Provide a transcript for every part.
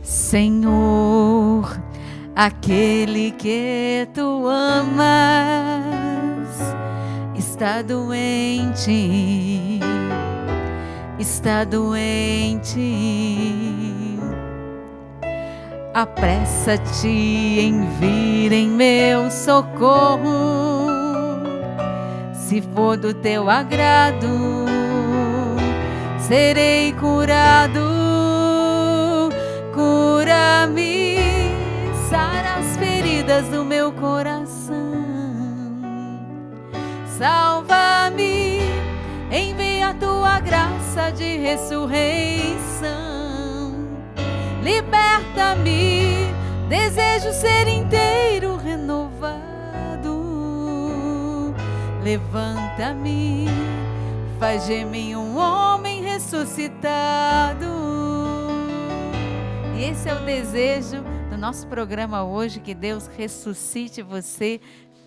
Senhor, aquele que tu amas está doente, está doente. Apressa-te em vir em meu socorro, se for do teu agrado, serei curado. Cura-me, sara as feridas do meu coração. Salva-me, envia a tua graça de ressurreição. Liberta-me, desejo ser inteiro renovado. Levanta-me, faz de mim um homem ressuscitado. E esse é o desejo do nosso programa hoje, que Deus ressuscite você,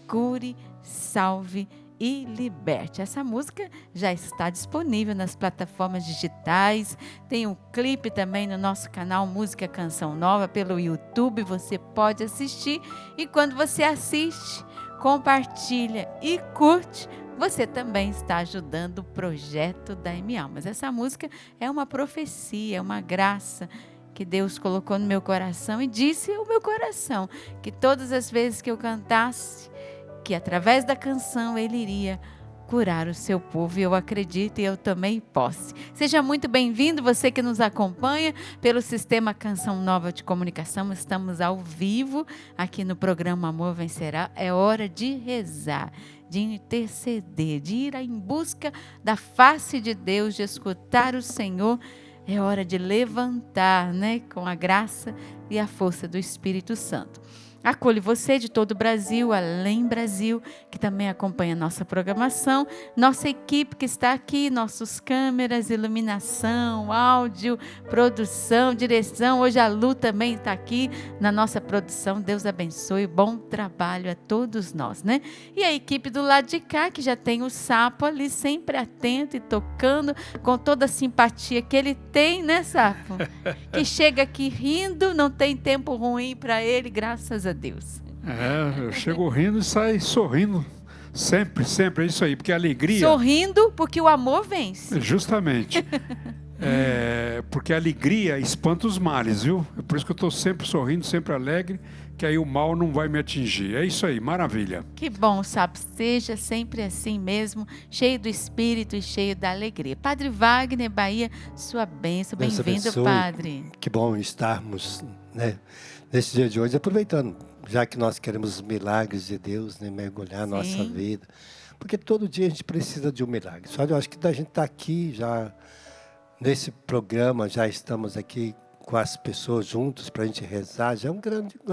cure, salve e liberte. Essa música já está disponível nas plataformas digitais, tem um clipe também no nosso canal Música Canção Nova, pelo YouTube, você pode assistir, e quando você assiste, compartilha e curte, você também está ajudando o projeto da M-Almas. Essa música é uma profecia, é uma graça que Deus colocou no meu coração, e disse ao meu coração que todas as vezes que eu cantasse, que através da canção Ele iria curar o seu povo, e eu acredito, e eu também posso. Seja muito bem-vindo, você que nos acompanha pelo Sistema Canção Nova de Comunicação. Estamos ao vivo aqui no programa Amor Vencerá. É hora de rezar, de interceder, de ir em busca da face de Deus, de escutar o Senhor. É hora de levantar, né, com a graça e a força do Espírito Santo. Acolho você de todo o Brasil, além Brasil, que também acompanha a nossa programação, nossa equipe que está aqui, nossos câmeras, iluminação, áudio, produção, direção. Hoje a Lu também está aqui na nossa produção. Deus abençoe, bom trabalho a todos nós, né? E a equipe do lado de cá, que já tem o Sapo ali, sempre atento e tocando com toda a simpatia que ele tem, né, Sapo? Que chega aqui rindo, não tem tempo ruim para ele, graças a Deus. Eu chego rindo e saio sorrindo. Sempre, sempre, é isso aí, porque a alegria... Sorrindo porque o amor vence. Justamente. Porque a alegria espanta os males, viu? É por isso que eu estou sempre sorrindo, sempre alegre, que aí o mal não vai me atingir. É isso aí, maravilha. Que bom, sabe? Seja sempre assim mesmo, cheio do Espírito e cheio da alegria. Padre Wagner Bahia, sua bênção. Bem-vindo, Padre. Que bom estarmos, né, nesse dia de hoje, aproveitando, já que nós queremos os milagres de Deus, né, mergulhar a nossa vida. Porque todo dia a gente precisa de um milagre. Só eu acho que a gente está aqui já, nesse programa, já estamos aqui com as pessoas juntos para a gente rezar, já é uma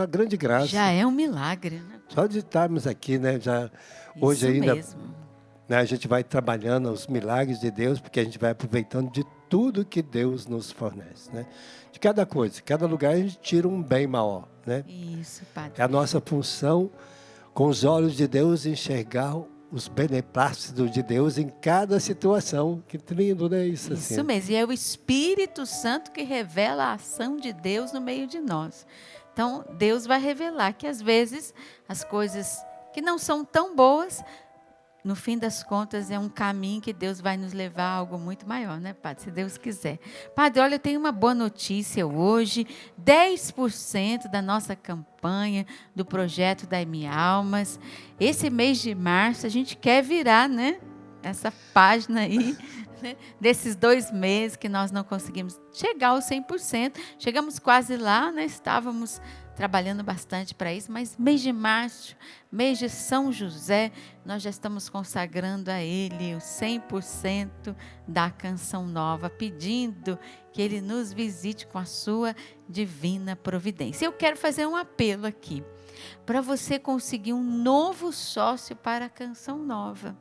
grande graça. Já é um milagre, né? Só de estarmos aqui, né? Já, hoje ainda, né, a gente vai trabalhando os milagres de Deus, porque a gente vai aproveitando de tudo que Deus nos fornece, né? De cada coisa, cada lugar a gente tira um bem maior, né? Isso, Padre. É a nossa função, com os olhos de Deus, enxergar os beneplácitos de Deus em cada situação. Que lindo, né? Isso assim. Mesmo. E é o Espírito Santo que revela a ação de Deus no meio de nós. Então, Deus vai revelar que, às vezes, as coisas que não são tão boas, no fim das contas, é um caminho que Deus vai nos levar a algo muito maior, né, Padre? Se Deus quiser. Padre, olha, eu tenho uma boa notícia hoje. 10% da nossa campanha do projeto da M-Almas. Esse mês de março, a gente quer virar, né, essa página aí, né, desses 2 meses que nós não conseguimos chegar aos 100%. Chegamos quase lá, né? Estávamos trabalhando bastante para isso, mas mês de março, mês de São José, nós já estamos consagrando a Ele o 100% da Canção Nova, pedindo que Ele nos visite com a sua divina providência. Eu quero fazer um apelo aqui, para você conseguir um novo sócio para a Canção Nova.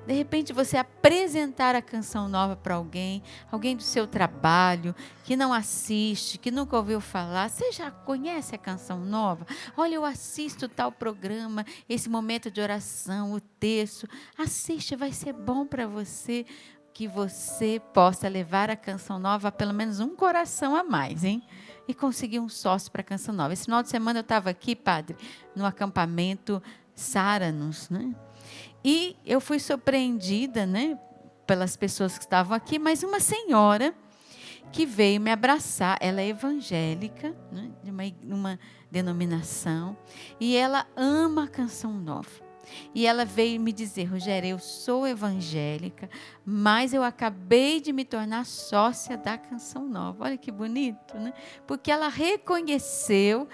De repente você apresentar a Canção Nova para alguém do seu trabalho, que não assiste, que nunca ouviu falar. Você já conhece a Canção Nova? Olha, eu assisto tal programa, esse momento de oração, o texto. Assiste, vai ser bom para você. que você possa levar a Canção Nova a pelo menos um coração a mais, hein? E conseguir um sócio para a Canção Nova. Esse final de semana eu estava aqui, padre, no acampamento Sáranos, né? E eu fui surpreendida, né, pelas pessoas que estavam aqui, mas uma senhora que veio me abraçar, ela é evangélica, né, de uma denominação, e ela ama a Canção Nova. E ela veio me dizer: Rogério, eu sou evangélica, mas eu acabei de me tornar sócia da Canção Nova. Olha que bonito, né? Porque ela reconheceu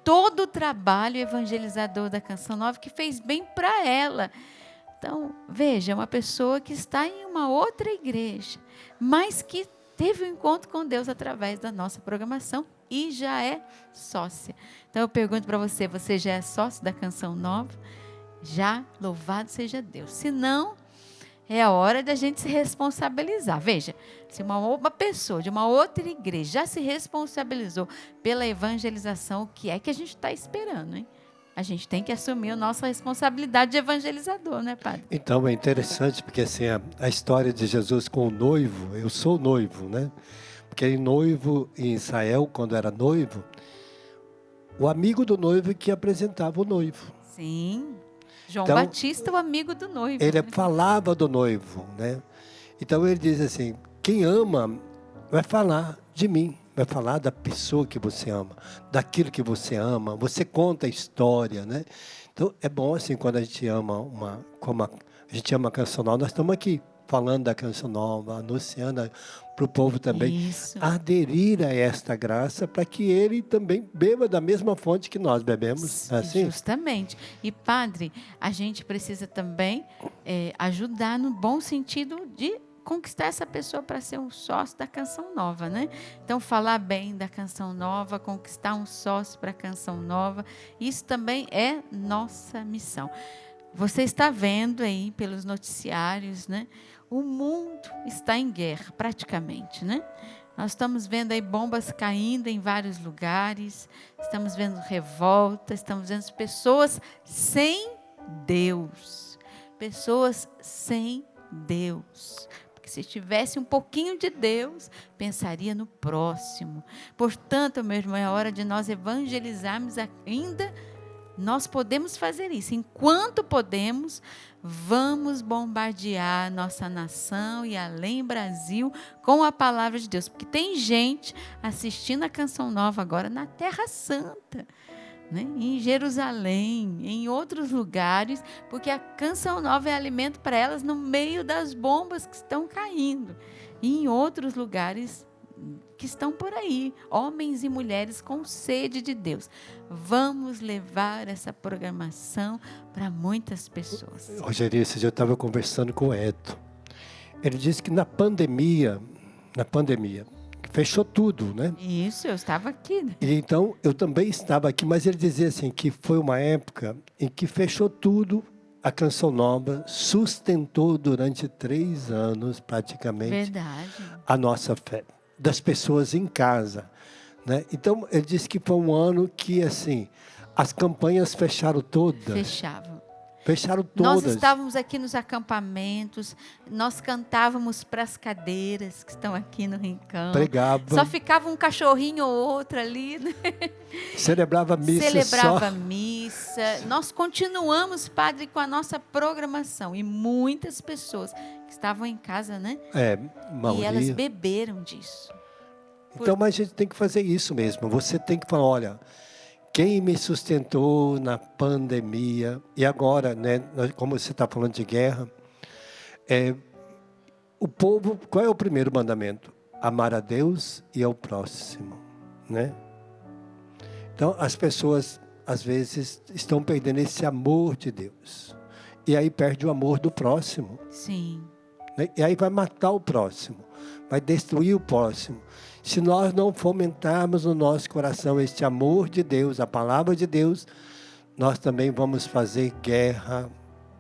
todo o trabalho evangelizador da Canção Nova, que fez bem para ela. Então, veja, uma pessoa que está em uma outra igreja, mas que teve um encontro com Deus através da nossa programação e já é sócia. Então, eu pergunto para você: você já é sócio da Canção Nova? Já, louvado seja Deus. Se não, é a hora da gente se responsabilizar. Veja, se uma pessoa de uma outra igreja já se responsabilizou pela evangelização, o que é que a gente está esperando, hein? A gente tem que assumir a nossa responsabilidade de evangelizador, né, padre? Então, é interessante, porque assim, a história de Jesus com o noivo, eu sou noivo, né? Porque noivo em Israel, quando era noivo, o amigo do noivo que apresentava o noivo. Sim. João Então, Batista, o amigo do noivo. Ele né? falava do noivo, né? Então ele diz assim: quem ama vai falar de mim, vai falar da pessoa que você ama, daquilo que você ama. Você conta a história, né? Então é bom assim quando a gente ama como a gente ama a Canção Nova. Nós estamos aqui falando da Canção Nova, anunciando para o povo também Isso. aderir a esta graça, para que ele também beba da mesma fonte que nós bebemos. Assim? Justamente. E, padre, a gente precisa também ajudar no bom sentido de conquistar essa pessoa para ser um sócio da Canção Nova, né? Então, falar bem da Canção Nova, conquistar um sócio para a Canção Nova, isso também é nossa missão. Você está vendo aí pelos noticiários, né? O mundo está em guerra, praticamente, né? Nós estamos vendo aí bombas caindo em vários lugares, estamos vendo revolta, estamos vendo pessoas sem Deus. Pessoas sem Deus. Porque se tivesse um pouquinho de Deus, pensaria no próximo. Portanto, meu irmão, é hora de nós evangelizarmos ainda. Nós podemos fazer isso. Enquanto podemos, vamos bombardear nossa nação e além Brasil com a palavra de Deus. Porque tem gente assistindo a Canção Nova agora na Terra Santa, né? Em Jerusalém, em outros lugares, porque a Canção Nova é alimento para elas no meio das bombas que estão caindo. E em outros lugares que estão por aí, homens e mulheres com sede de Deus. Vamos levar essa programação para muitas pessoas. Rogério, esse dia eu estava conversando com o Eto. Ele disse que na pandemia, fechou tudo, né? Isso, eu estava aqui. Né? E então, eu também estava aqui, mas ele dizia assim, que foi uma época em que fechou tudo, a Canção Nova sustentou durante 3 anos, praticamente, Verdade. a nossa fé. Das pessoas em casa, né? Então ele disse que foi um ano que assim as campanhas fecharam todas. Fecharam todas. Nós estávamos aqui nos acampamentos, nós cantávamos para as cadeiras que estão aqui no rincão. Pregava. Só ficava um cachorrinho ou outro ali. Né? Celebrava missa. Celebrava missa. Nós continuamos, padre, com a nossa programação. E muitas pessoas que estavam em casa, né? Maioria. E elas beberam disso. Então, mas a gente tem que fazer isso mesmo. Você tem que falar, olha, quem me sustentou na pandemia, e agora, né, como você está falando de guerra, o povo, qual é o primeiro mandamento? Amar a Deus e ao próximo, né? Então, as pessoas, às vezes, estão perdendo esse amor de Deus. E aí perde o amor do próximo. Sim. Né? E aí vai matar o próximo, vai destruir o próximo. Se nós não fomentarmos no nosso coração este amor de Deus, a palavra de Deus, nós também vamos fazer guerra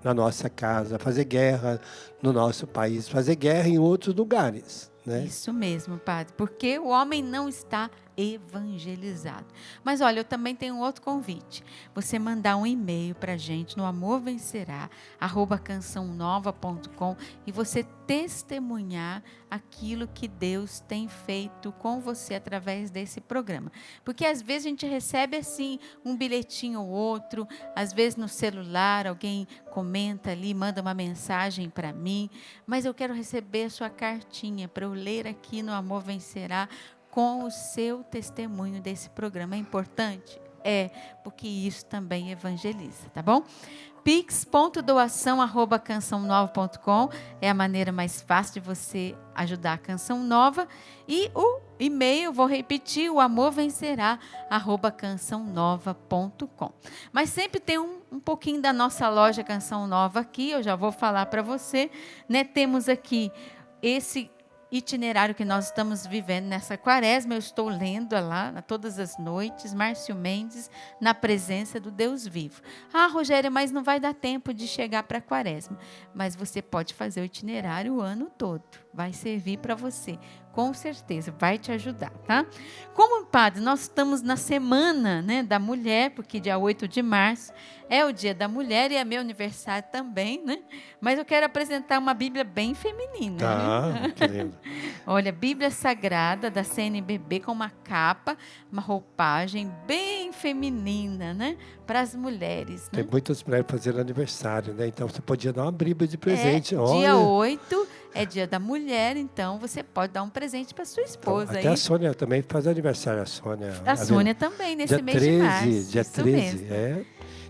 na nossa casa, fazer guerra no nosso país, fazer guerra em outros lugares. Né? Isso mesmo, padre. Porque o homem não está evangelizado. Mas olha, eu também tenho um outro convite. Você mandar um e-mail para a gente no amorvencerá@cançãonova.com e você testemunhar aquilo que Deus tem feito com você através desse programa. Porque às vezes a gente recebe assim um bilhetinho ou outro, às vezes no celular alguém comenta ali, manda uma mensagem para mim, mas eu quero receber a sua cartinha para eu ler aqui no Amor Vencerá com o seu testemunho desse programa. É importante? É, porque isso também evangeliza, tá bom? pix.doação@cançãonova.com é a maneira mais fácil de você ajudar a Canção Nova. E o e-mail, vou repetir, o amorvencerá@cançãonova.com. Mas sempre tem um pouquinho da nossa loja Canção Nova aqui, eu já vou falar para você, né? Temos aqui esse itinerário que nós estamos vivendo nessa quaresma. Eu estou lendo lá todas as noites, Márcio Mendes, na presença do Deus vivo. Ah, Rogéria, mas não vai dar tempo de chegar para a quaresma. Mas você pode fazer o itinerário o ano todo. Vai servir para você. Com certeza, vai te ajudar, tá? Como padre, nós estamos na semana, né, da mulher, porque dia 8 de março é o dia da mulher e é meu aniversário também, né? Mas eu quero apresentar uma Bíblia bem feminina. Tá, que lindo. Olha, Bíblia Sagrada da CNBB com uma capa, uma roupagem bem feminina, né? Para as mulheres. Tem Né? muitas mulheres fazendo aniversário, né? Então você podia dar uma Bíblia de presente. Dia 8 é dia da mulher, então você pode dar um presente para sua esposa. Até aí. a Sônia também faz aniversário, a Sônia. A Sônia também, nesse dia mês 13, de março. dia isso 13, mesmo. é.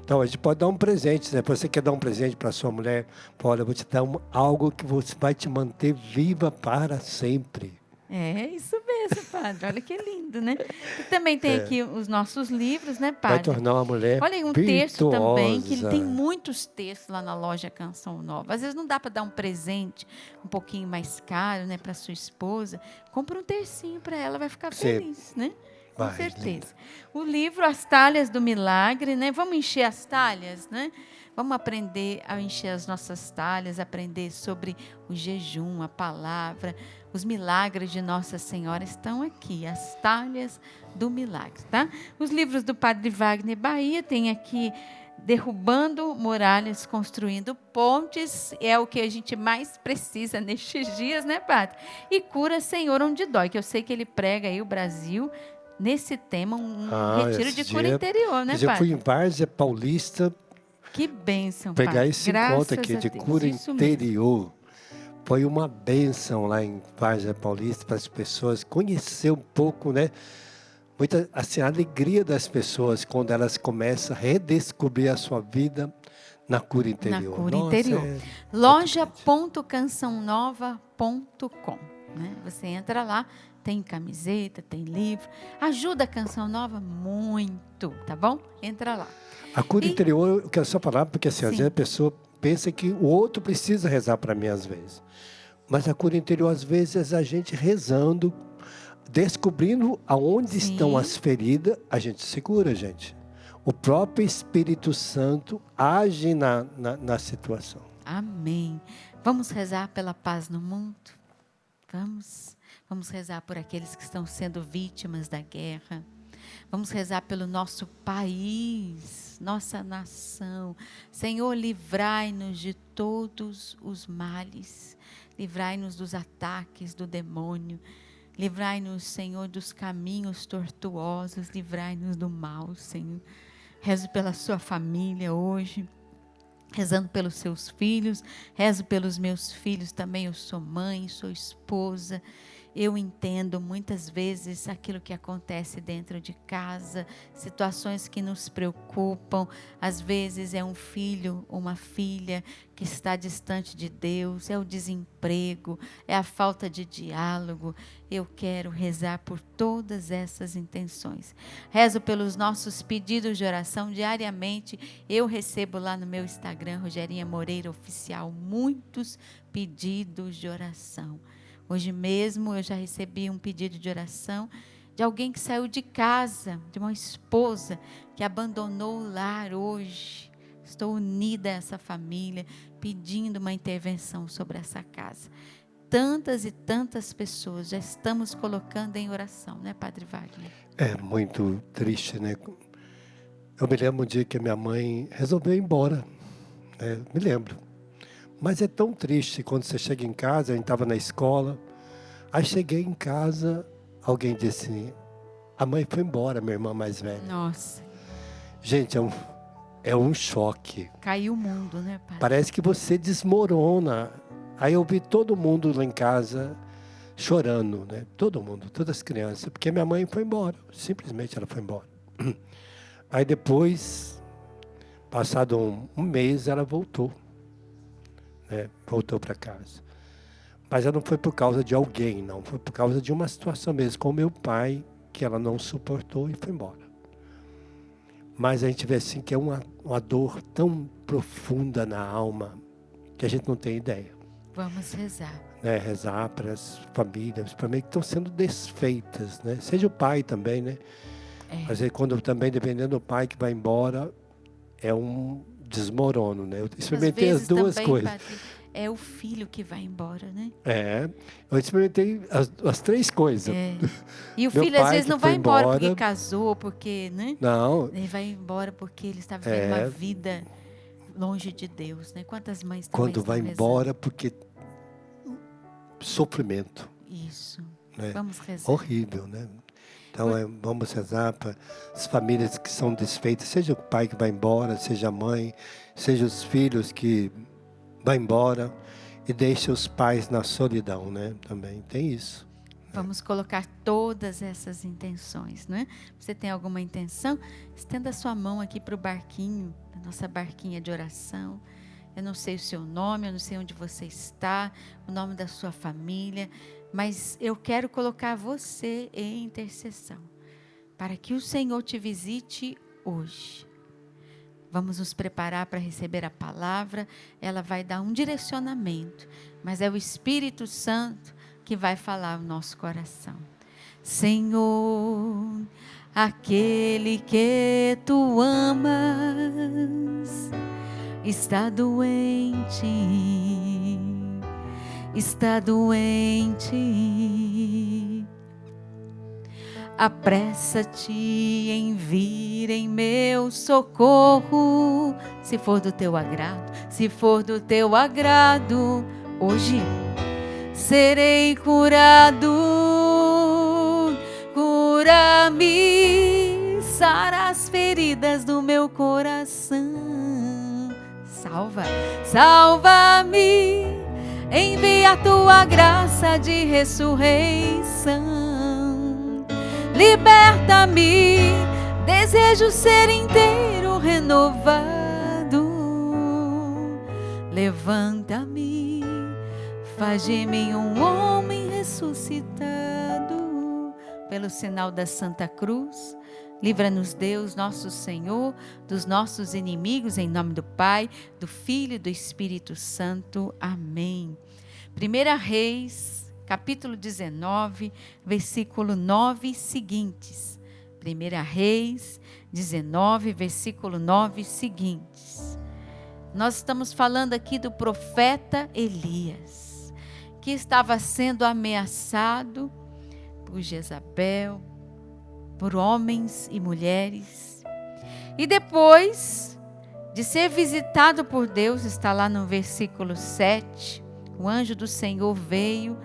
Então, a gente pode dar um presente, né? Você quer dar um presente para sua mulher? Olha, eu vou te dar algo que vai te manter viva para sempre. É isso mesmo, padre. Olha que lindo, né? E também tem aqui os nossos livros, né, padre? Vai tornar uma mulher Olha aí, um virtuosa. texto também, que ele tem muitos textos lá na loja Canção Nova. Às vezes não dá para dar um presente um pouquinho mais caro, né, para sua esposa. Compra um tercinho para ela, vai ficar feliz, né? Com Vai, certeza. linda. O livro As Talhas do Milagre, né? Vamos encher as talhas, né? Vamos aprender a encher as nossas talhas, aprender sobre o jejum, a palavra, os milagres de Nossa Senhora estão aqui, as talhas do milagre, tá? Os livros do Padre Wagner Bahia tem aqui Derrubando Muralhas, Construindo Pontes, é o que a gente mais precisa nestes dias, né, Padre? E Cura, Senhor, Onde Dói, que eu sei que ele prega aí o Brasil nesse tema, um retiro de cura interior, né, Padre? Eu fui em Padre? Várzea Paulista. Que bênção, pegar Padre. esse Graças encontro aqui a de Deus, cura isso interior. mesmo. Foi uma bênção lá em Várzea Paulista para as pessoas conhecer um pouco, né? Muita, assim, a alegria das pessoas quando elas começam a redescobrir a sua vida na cura interior. Na cura interior. Loja.cançãonova.com, né? Você entra lá, tem camiseta, tem livro. Ajuda a Canção Nova muito, tá bom? Entra lá. A cura interior, eu quero só falar, porque assim, às vezes a pessoa pensa que o outro precisa rezar para mim às vezes. Mas a cura interior, às vezes, a gente rezando, descobrindo aonde estão as feridas, a gente se cura, gente. O próprio Espírito Santo age na situação. Amém. Vamos rezar pela paz no mundo? Vamos rezar por aqueles que estão sendo vítimas da guerra. Vamos rezar pelo nosso país, nossa nação. Senhor, livrai-nos de todos os males. Livrai-nos dos ataques do demônio. Livrai-nos, Senhor, dos caminhos tortuosos. Livrai-nos do mal, Senhor. Rezo pela sua família hoje. Rezando pelos seus filhos. Rezo pelos meus filhos também. Eu sou mãe, sou esposa. Eu entendo muitas vezes aquilo que acontece dentro de casa, situações que nos preocupam. Às vezes é um filho, uma filha que está distante de Deus, é o desemprego, é a falta de diálogo. Eu quero rezar por todas essas intenções. Rezo pelos nossos pedidos de oração diariamente. Eu recebo lá no meu Instagram, Rogerinha Moreira Oficial, muitos pedidos de oração. Hoje mesmo eu já recebi um pedido de oração de alguém que saiu de casa, de uma esposa que abandonou o lar hoje. Estou unida a essa família, pedindo uma intervenção sobre essa casa. tantas e tantas pessoas já estamos colocando em oração, né, Padre Wagner? É muito triste, né? Eu me lembro um dia que a minha mãe resolveu ir embora, né? Me lembro. Mas é tão triste quando você chega em casa, a gente estava na escola, aí cheguei em casa, alguém disse, a mãe foi embora, minha irmã mais velha. Nossa, Gente, é um choque. caiu o mundo, né, Padre? Parece que você desmorona. Aí eu vi todo mundo lá em casa chorando, né? Todo mundo, todas as crianças, porque minha mãe foi embora, simplesmente ela foi embora. Aí depois, passado um mês, ela voltou, né? Voltou para casa. Mas ela não foi por causa de alguém, não. Foi por causa de uma situação mesmo, com o meu pai, que ela não suportou e foi embora. Mas a gente vê assim que é uma dor tão profunda na alma, que a gente não tem ideia. Vamos rezar. Né? Rezar para as famílias, para mim, que estão sendo desfeitas, né? Seja o pai também, né? Às vezes, quando também, dependendo do pai que vai embora, é um desmorono, né? Eu experimentei as duas também, coisas. Padre, é o filho que vai embora, né? Eu experimentei as três coisas. E o Meu filho às pai vezes que não foi vai embora embora. porque casou, porque, né? Não, Ele vai embora porque ele está vivendo uma vida longe de Deus, né? Quantas mães também quando vai estão embora, porque sofrimento. Isso. Né? Vamos rezar. Horrível, né? Então, vamos rezar para as famílias que são desfeitas, seja o pai que vai embora, seja a mãe, seja os filhos que vão embora e deixa os pais na solidão, né? Também tem isso. Vamos colocar todas essas intenções, né? Você tem alguma intenção? Estenda a sua mão aqui para o barquinho, a nossa barquinha de oração. Eu não sei o seu nome, eu não sei onde você está, o nome da sua família, mas eu quero colocar você em intercessão, para que o Senhor te visite hoje. Vamos nos preparar para receber a palavra, ela vai dar um direcionamento, mas é o Espírito Santo que vai falar o nosso coração. Senhor, aquele que tu amas está doente, está doente. Apressa-te em vir em meu socorro, se for do teu agrado, se for do teu agrado, hoje serei curado. Cura-me, sara as feridas do meu coração. Salva-me, envia a tua graça de ressurreição. Liberta-me, desejo ser inteiro renovado. Levanta-me, faz de mim um homem ressuscitado. Pelo sinal da Santa Cruz, livra-nos Deus, nosso Senhor, dos nossos inimigos, em nome do Pai, do Filho e do Espírito Santo. Amém. 1 Reis, capítulo 19, versículo 9 e seguintes. 1 Reis 19, versículo 9 e seguintes. Nós estamos falando aqui do profeta Elias, que estava sendo ameaçado por Jezabel, por homens e mulheres. E depois de ser visitado por Deus, está lá no versículo 7, o anjo do Senhor veio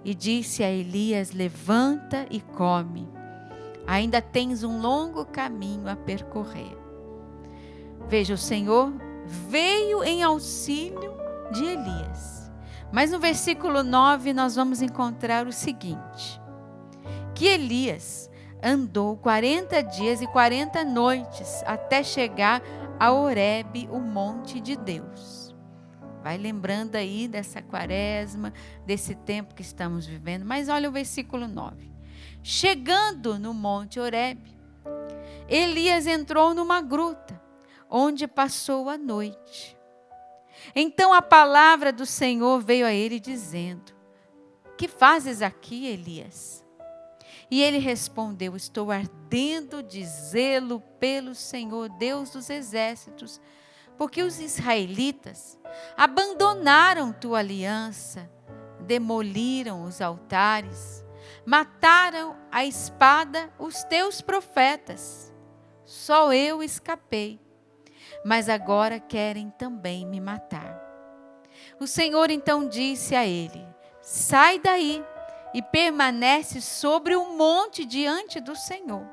e disse a Elias: levanta e come, ainda tens um longo caminho a percorrer. Veja, o Senhor veio em auxílio de Elias. Mas no versículo 9 nós vamos encontrar o seguinte: que Elias andou 40 dias e 40 noites até chegar a Horebe, o monte de Deus. Vai lembrando aí dessa quaresma, desse tempo que estamos vivendo. Mas olha o versículo 9. Chegando no monte Horebe, Elias entrou numa gruta, onde passou a noite. Então a palavra do Senhor veio a ele dizendo: que fazes aqui, Elias? E ele respondeu: estou ardendo de zelo pelo Senhor, Deus dos exércitos, porque os israelitas abandonaram tua aliança, demoliram os altares, mataram à espada os teus profetas. Só eu escapei, mas agora querem também me matar. O Senhor então disse a ele: sai daí e permanece sobre o monte diante do Senhor.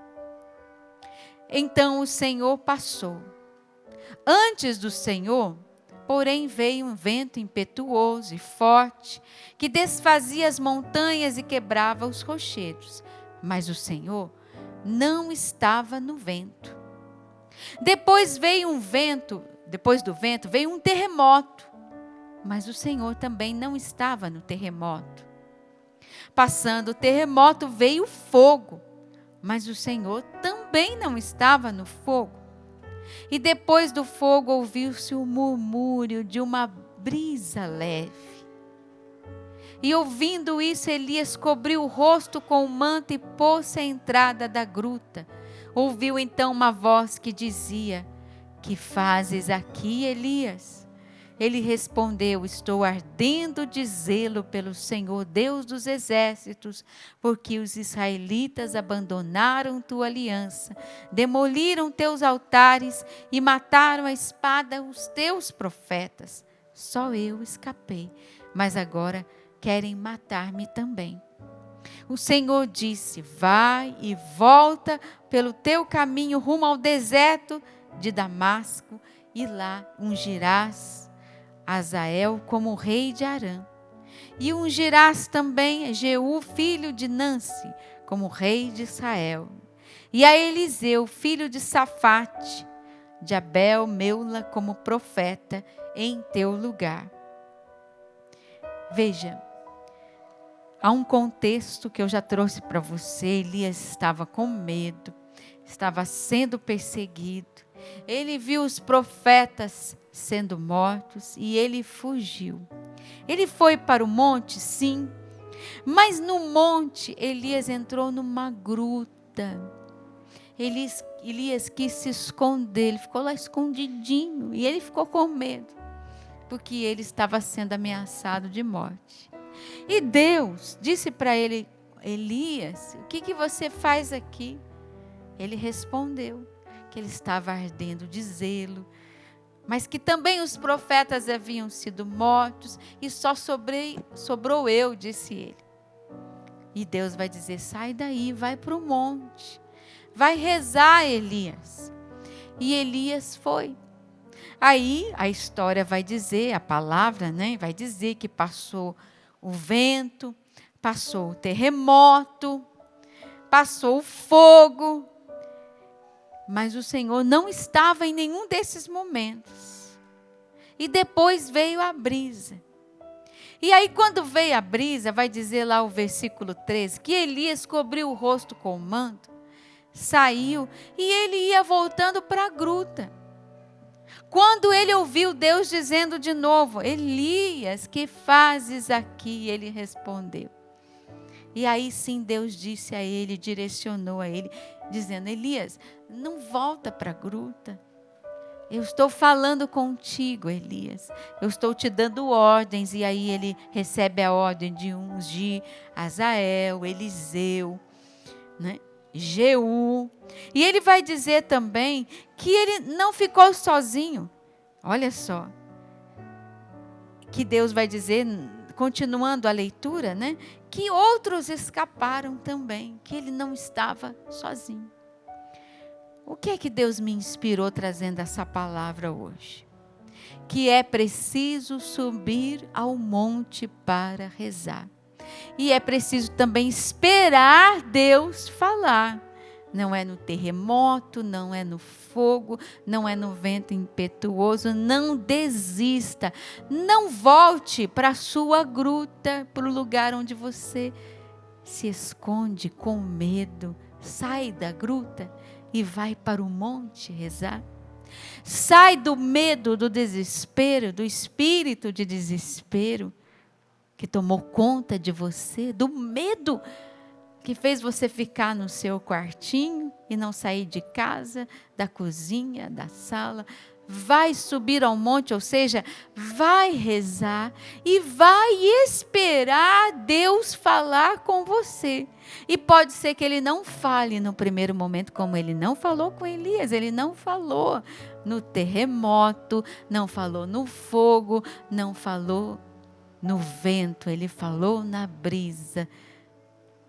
Então o Senhor passou. Antes do Senhor, porém, veio um vento impetuoso e forte, que desfazia as montanhas e quebrava os rochedos. Mas o Senhor não estava no vento. Depois do vento veio um terremoto, mas o Senhor também não estava no terremoto. Passando o terremoto veio o fogo, mas o Senhor também não estava no fogo. E depois do fogo ouviu-se o murmúrio de uma brisa leve. E ouvindo isso, Elias cobriu o rosto com o manto e pôs-se à entrada da gruta. Ouviu então uma voz que dizia: que fazes aqui, Elias? Ele respondeu: estou ardendo de zelo pelo Senhor, Deus dos exércitos, porque os israelitas abandonaram tua aliança, demoliram teus altares e mataram à espada os teus profetas. Só eu escapei, mas agora querem matar-me também. O Senhor disse: vai e volta pelo teu caminho rumo ao deserto de Damasco, e lá ungirás Azael como rei de Arã. E ungirás também Jeú, filho de Nansi, como rei de Israel. E a Eliseu, filho de Safate, de Abel Meula, como profeta em teu lugar. Veja, há um contexto que eu já trouxe para você. Elias estava com medo, estava sendo perseguido. Ele viu os profetas sendo mortos e ele fugiu. Ele foi para o monte, sim, mas no monte Elias entrou numa gruta. Elias quis se esconder, ele ficou lá escondidinho e ele ficou com medo, porque ele estava sendo ameaçado de morte. E Deus disse para ele: Elias, o que você faz aqui? Ele respondeu que ele estava ardendo de zelo, mas que também os profetas haviam sido mortos e só sobrou eu, disse ele. E Deus vai dizer: sai daí, vai para o monte, vai rezar, Elias. E Elias foi. Aí a história vai dizer, a palavra, vai dizer que passou o vento, passou o terremoto, passou o fogo, mas o Senhor não estava em nenhum desses momentos. E depois veio a brisa. E aí quando veio a brisa, vai dizer lá o versículo 13, que Elias cobriu o rosto com o manto, saiu e ele ia voltando para a gruta. Quando ele ouviu Deus dizendo de novo: Elias, que fazes aqui? Ele respondeu. E aí sim Deus disse a ele, direcionou a ele, dizendo: Elias, não volta para a gruta. Eu estou falando contigo, Elias. Eu estou te dando ordens. E aí ele recebe a ordem de ungir Azael, Eliseu, Jeú. E ele vai dizer também que ele não ficou sozinho. Olha só. Que Deus vai dizer, continuando a leitura, que outros escaparam também, que ele não estava sozinho. O que é que Deus me inspirou trazendo essa palavra hoje? Que é preciso subir ao monte para rezar. E é preciso também esperar Deus falar. Não é no terremoto, não é no fogo, não é no vento impetuoso. Não desista. Não volte para a sua gruta, para o lugar onde você se esconde com medo. Sai da gruta e vai para o monte rezar. Sai do medo, do desespero, do espírito de desespero que tomou conta de você, do medo que fez você ficar no seu quartinho e não sair de casa, da cozinha, da sala, vai subir ao monte, ou seja, vai rezar e vai esperar Deus falar com você. E pode ser que ele não fale no primeiro momento, como ele não falou com Elias, ele não falou no terremoto, não falou no fogo, não falou no vento, ele falou na brisa.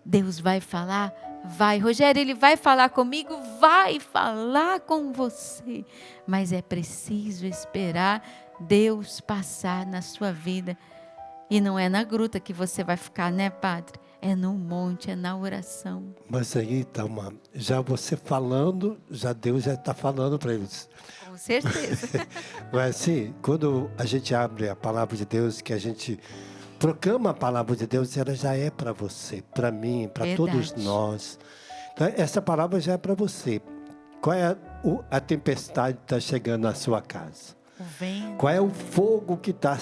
Deus vai falar? Vai. Rogério, ele vai falar comigo? Vai falar com você. Mas é preciso esperar Deus passar na sua vida. E não é na gruta que você vai ficar, né, padre? É no monte, é na oração. Mas aí, Thalma, já você falando, já Deus já está falando para eles. Com certeza. Mas assim, quando a gente abre a palavra de Deus, que a gente proclama a palavra de Deus, ela já é para você, para mim, para todos nós. Então, essa palavra já é para você. Qual é a tempestade que está chegando na sua casa? O vento. Qual é o fogo que está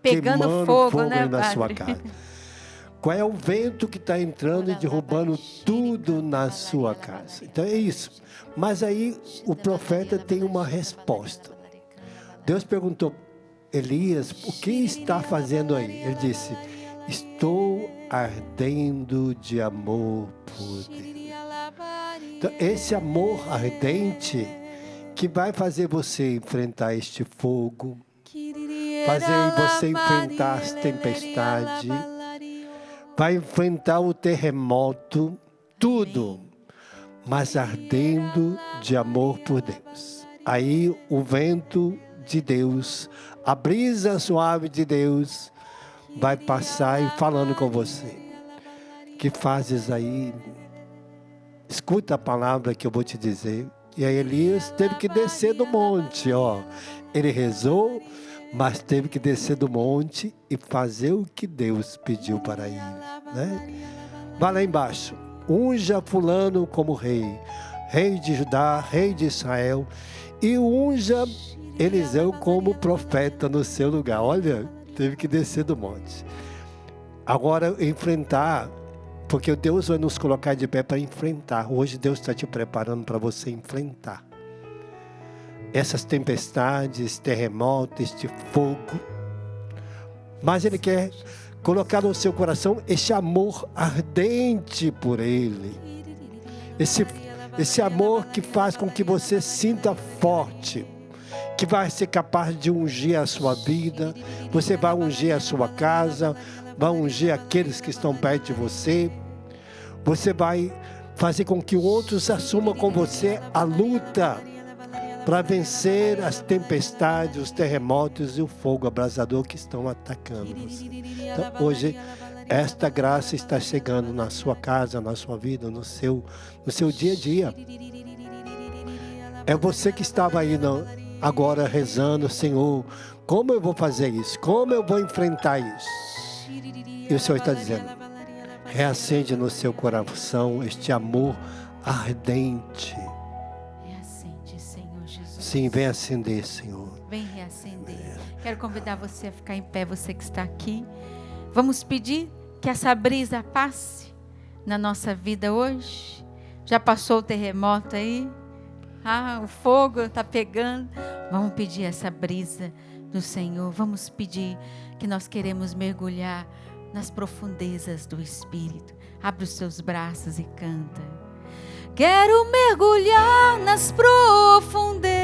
pegando queimando fogo, né, aí na padre? sua casa? Qual é o vento que está entrando e derrubando tudo na sua casa? Então é isso. Mas aí o profeta tem uma resposta. Deus perguntou: Elias, o que está fazendo aí? Ele disse: estou ardendo de amor por Deus. Então, esse amor ardente que vai fazer você enfrentar este fogo, fazer você enfrentar as tempestades, vai enfrentar o terremoto, tudo, mas ardendo de amor por Deus. Aí o vento de Deus, a brisa suave de Deus vai passar e falando com você. Que fazes aí? Escuta a palavra que eu vou te dizer. E aí Elias teve que descer do monte, ó. Ele rezou, mas teve que descer do monte e fazer o que Deus pediu para ele, né? Vai lá embaixo. Unja fulano como rei, rei de Judá, rei de Israel, e unja Eliseu como profeta no seu lugar. Olha, teve que descer do monte. Agora enfrentar, porque Deus vai nos colocar de pé para enfrentar. Hoje Deus está te preparando para você enfrentar essas tempestades, terremotos, este fogo. Mas Ele quer colocar no seu coração esse amor ardente por Ele. Esse amor que faz com que você sinta forte, que vai ser capaz de ungir a sua vida. Você vai ungir a sua casa, vai ungir aqueles que estão perto de você. Você vai fazer com que outros assumam com você a luta para vencer as tempestades, os terremotos e o fogo abrasador que estão atacando você. Então, hoje, esta graça está chegando na sua casa, na sua vida, no seu dia a dia. É você que estava aí agora rezando: Senhor, como eu vou fazer isso? Como eu vou enfrentar isso? E o Senhor está dizendo: reacende no seu coração este amor ardente. Reacende, Senhor Jesus. Sim, vem acender, Senhor. Vem reacender. Quero convidar você a ficar em pé, você que está aqui. Vamos pedir que essa brisa passe na nossa vida hoje. Já passou o terremoto aí? O fogo está pegando. Vamos pedir essa brisa do Senhor. Vamos pedir que nós queremos mergulhar nas profundezas do Espírito. Abre os seus braços e canta. Quero mergulhar nas profundezas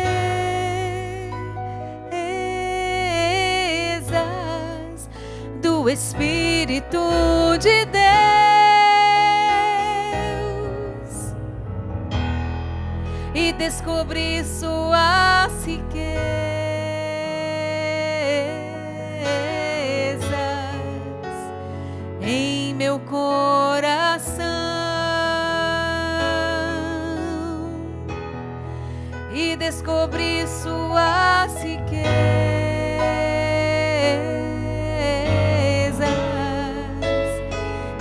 do Espírito de Deus e descobrir suas riquezas em meu coração e descobrir suas riquezas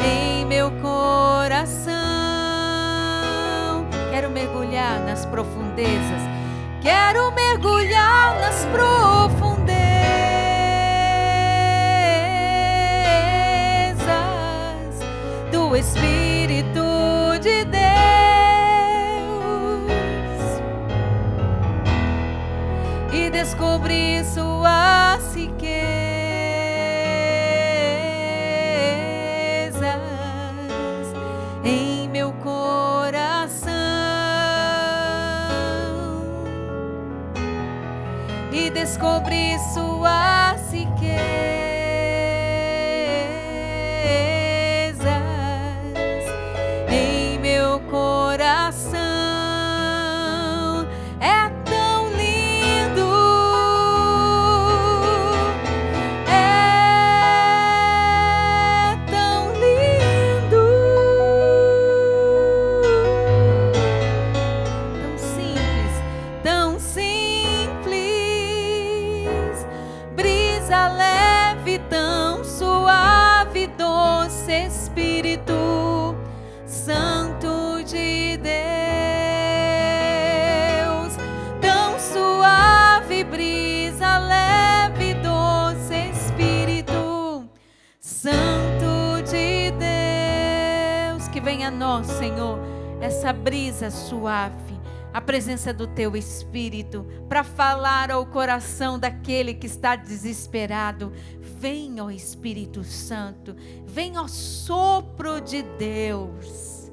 em meu coração. Quero mergulhar nas profundezas, quero mergulhar nas profundezas do Espírito de Deus descobrir suas riquezas em meu coração. É tão lindo, é tão lindo, tão simples, brisa leve, tão suave, doce Espírito Santo de Deus, tão suave, brisa leve, doce Espírito Santo de Deus. Que venha a nós, Senhor, essa brisa suave, a presença do Teu Espírito, para falar ao coração daquele que está desesperado. Vem, ó Espírito Santo, vem, ó sopro de Deus,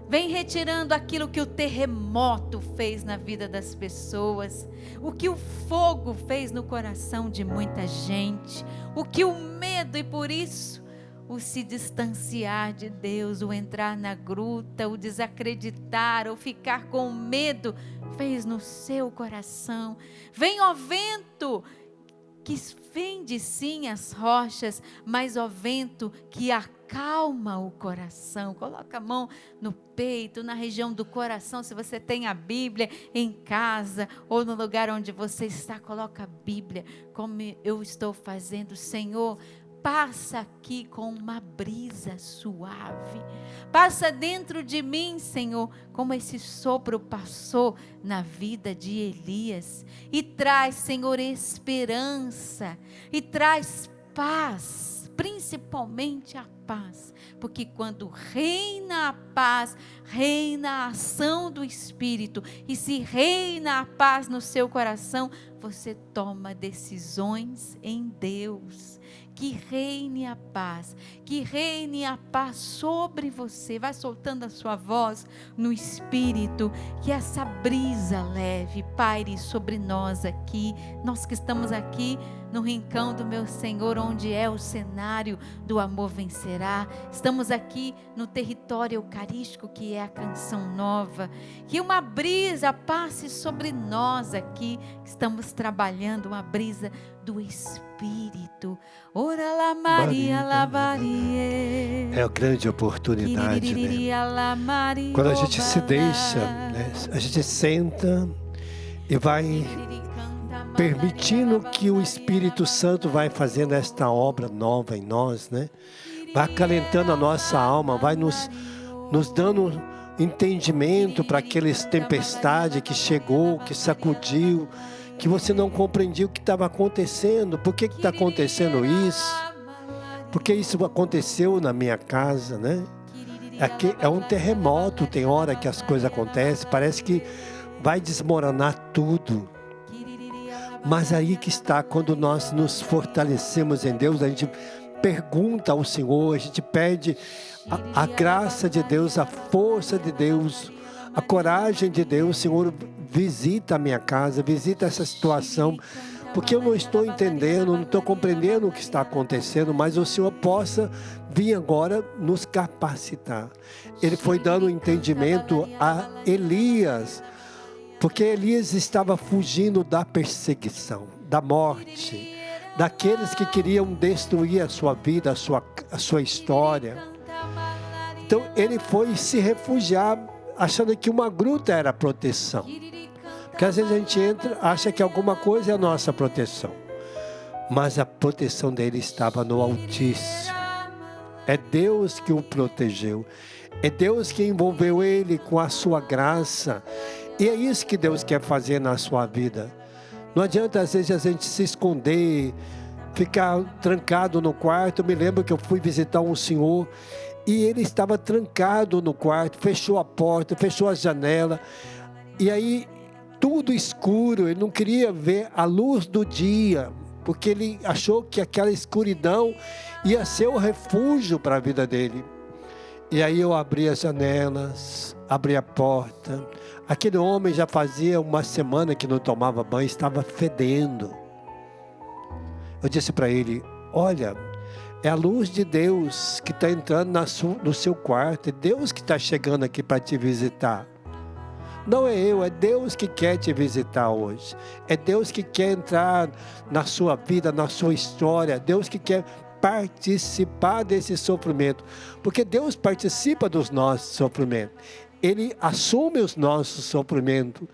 vem retirando aquilo que o terremoto fez na vida das pessoas, o que o fogo fez no coração de muita gente, o que o medo, e por isso o se distanciar de Deus, o entrar na gruta, o desacreditar, ou ficar com medo, fez no seu coração. Vem, ó vento, que fende sim as rochas, mas ó vento que acalma o coração. Coloca a mão no peito, na região do coração. Se você tem a Bíblia em casa ou no lugar onde você está, coloca a Bíblia, como eu estou fazendo. Senhor, passa aqui com uma brisa suave, passa dentro de mim, Senhor, como esse sopro passou na vida de Elias, e traz, Senhor, esperança, e traz paz, principalmente a paz, porque quando reina a paz, reina a ação do Espírito, e se reina a paz no seu coração, você toma decisões em Deus. Que reine a paz, que reine a paz sobre você. Vai soltando a sua voz no Espírito, que essa brisa leve paire sobre nós aqui, nós que estamos aqui no rincão do meu Senhor, onde é o cenário do Amor Vencerá. Estamos aqui no território eucarístico, que é a Canção Nova. Que uma brisa passe sobre nós aqui, que estamos trabalhando uma brisa do Espírito. Ora lá Maria, lá Maria. É a grande oportunidade, né? Quando a gente se deixa, né? A gente senta e vai permitindo que o Espírito Santo vai fazendo esta obra nova em nós, né? Vai acalentando a nossa alma, vai nos dando entendimento para aquelas tempestades que chegou, que sacudiu, que você não compreendia o que estava acontecendo. Por que está acontecendo isso? Porque isso aconteceu na minha casa, né? Aqui é um terremoto, tem hora que as coisas acontecem, parece que vai desmoronar tudo. Mas aí que está, quando nós nos fortalecemos em Deus, a gente pergunta ao Senhor, a gente pede a graça de Deus, a força de Deus, a coragem de Deus. Senhor, visita a minha casa, visita essa situação, porque eu não estou entendendo, não estou compreendendo o que está acontecendo, mas o Senhor possa vir agora nos capacitar. Ele foi dando entendimento a Elias, porque Elias estava fugindo da perseguição, da morte, daqueles que queriam destruir a sua vida, a sua história. Então ele foi se refugiar, achando que uma gruta era a proteção. Porque às vezes a gente entra, acha que alguma coisa é a nossa proteção, mas a proteção dele estava no Altíssimo. É Deus que o protegeu, é Deus que envolveu ele com a sua graça. E é isso que Deus quer fazer na sua vida. Não adianta às vezes a gente se esconder, ficar trancado no quarto. Eu me lembro que eu fui visitar um senhor e ele estava trancado no quarto, fechou a porta, fechou a janela, e aí tudo escuro, ele não queria ver a luz do dia, porque ele achou que aquela escuridão ia ser o refúgio para a vida dele. E aí eu abri as janelas, abri a porta. Aquele homem já fazia uma semana que não tomava banho, estava fedendo. Eu disse para ele: olha, é a luz de Deus que está entrando no seu quarto. É Deus que está chegando aqui para te visitar. Não é eu, é Deus que quer te visitar hoje. É Deus que quer entrar na sua vida, na sua história. Deus que quer participar desse sofrimento. Porque Deus participa dos nossos sofrimentos. Ele assume os nossos sofrimentos.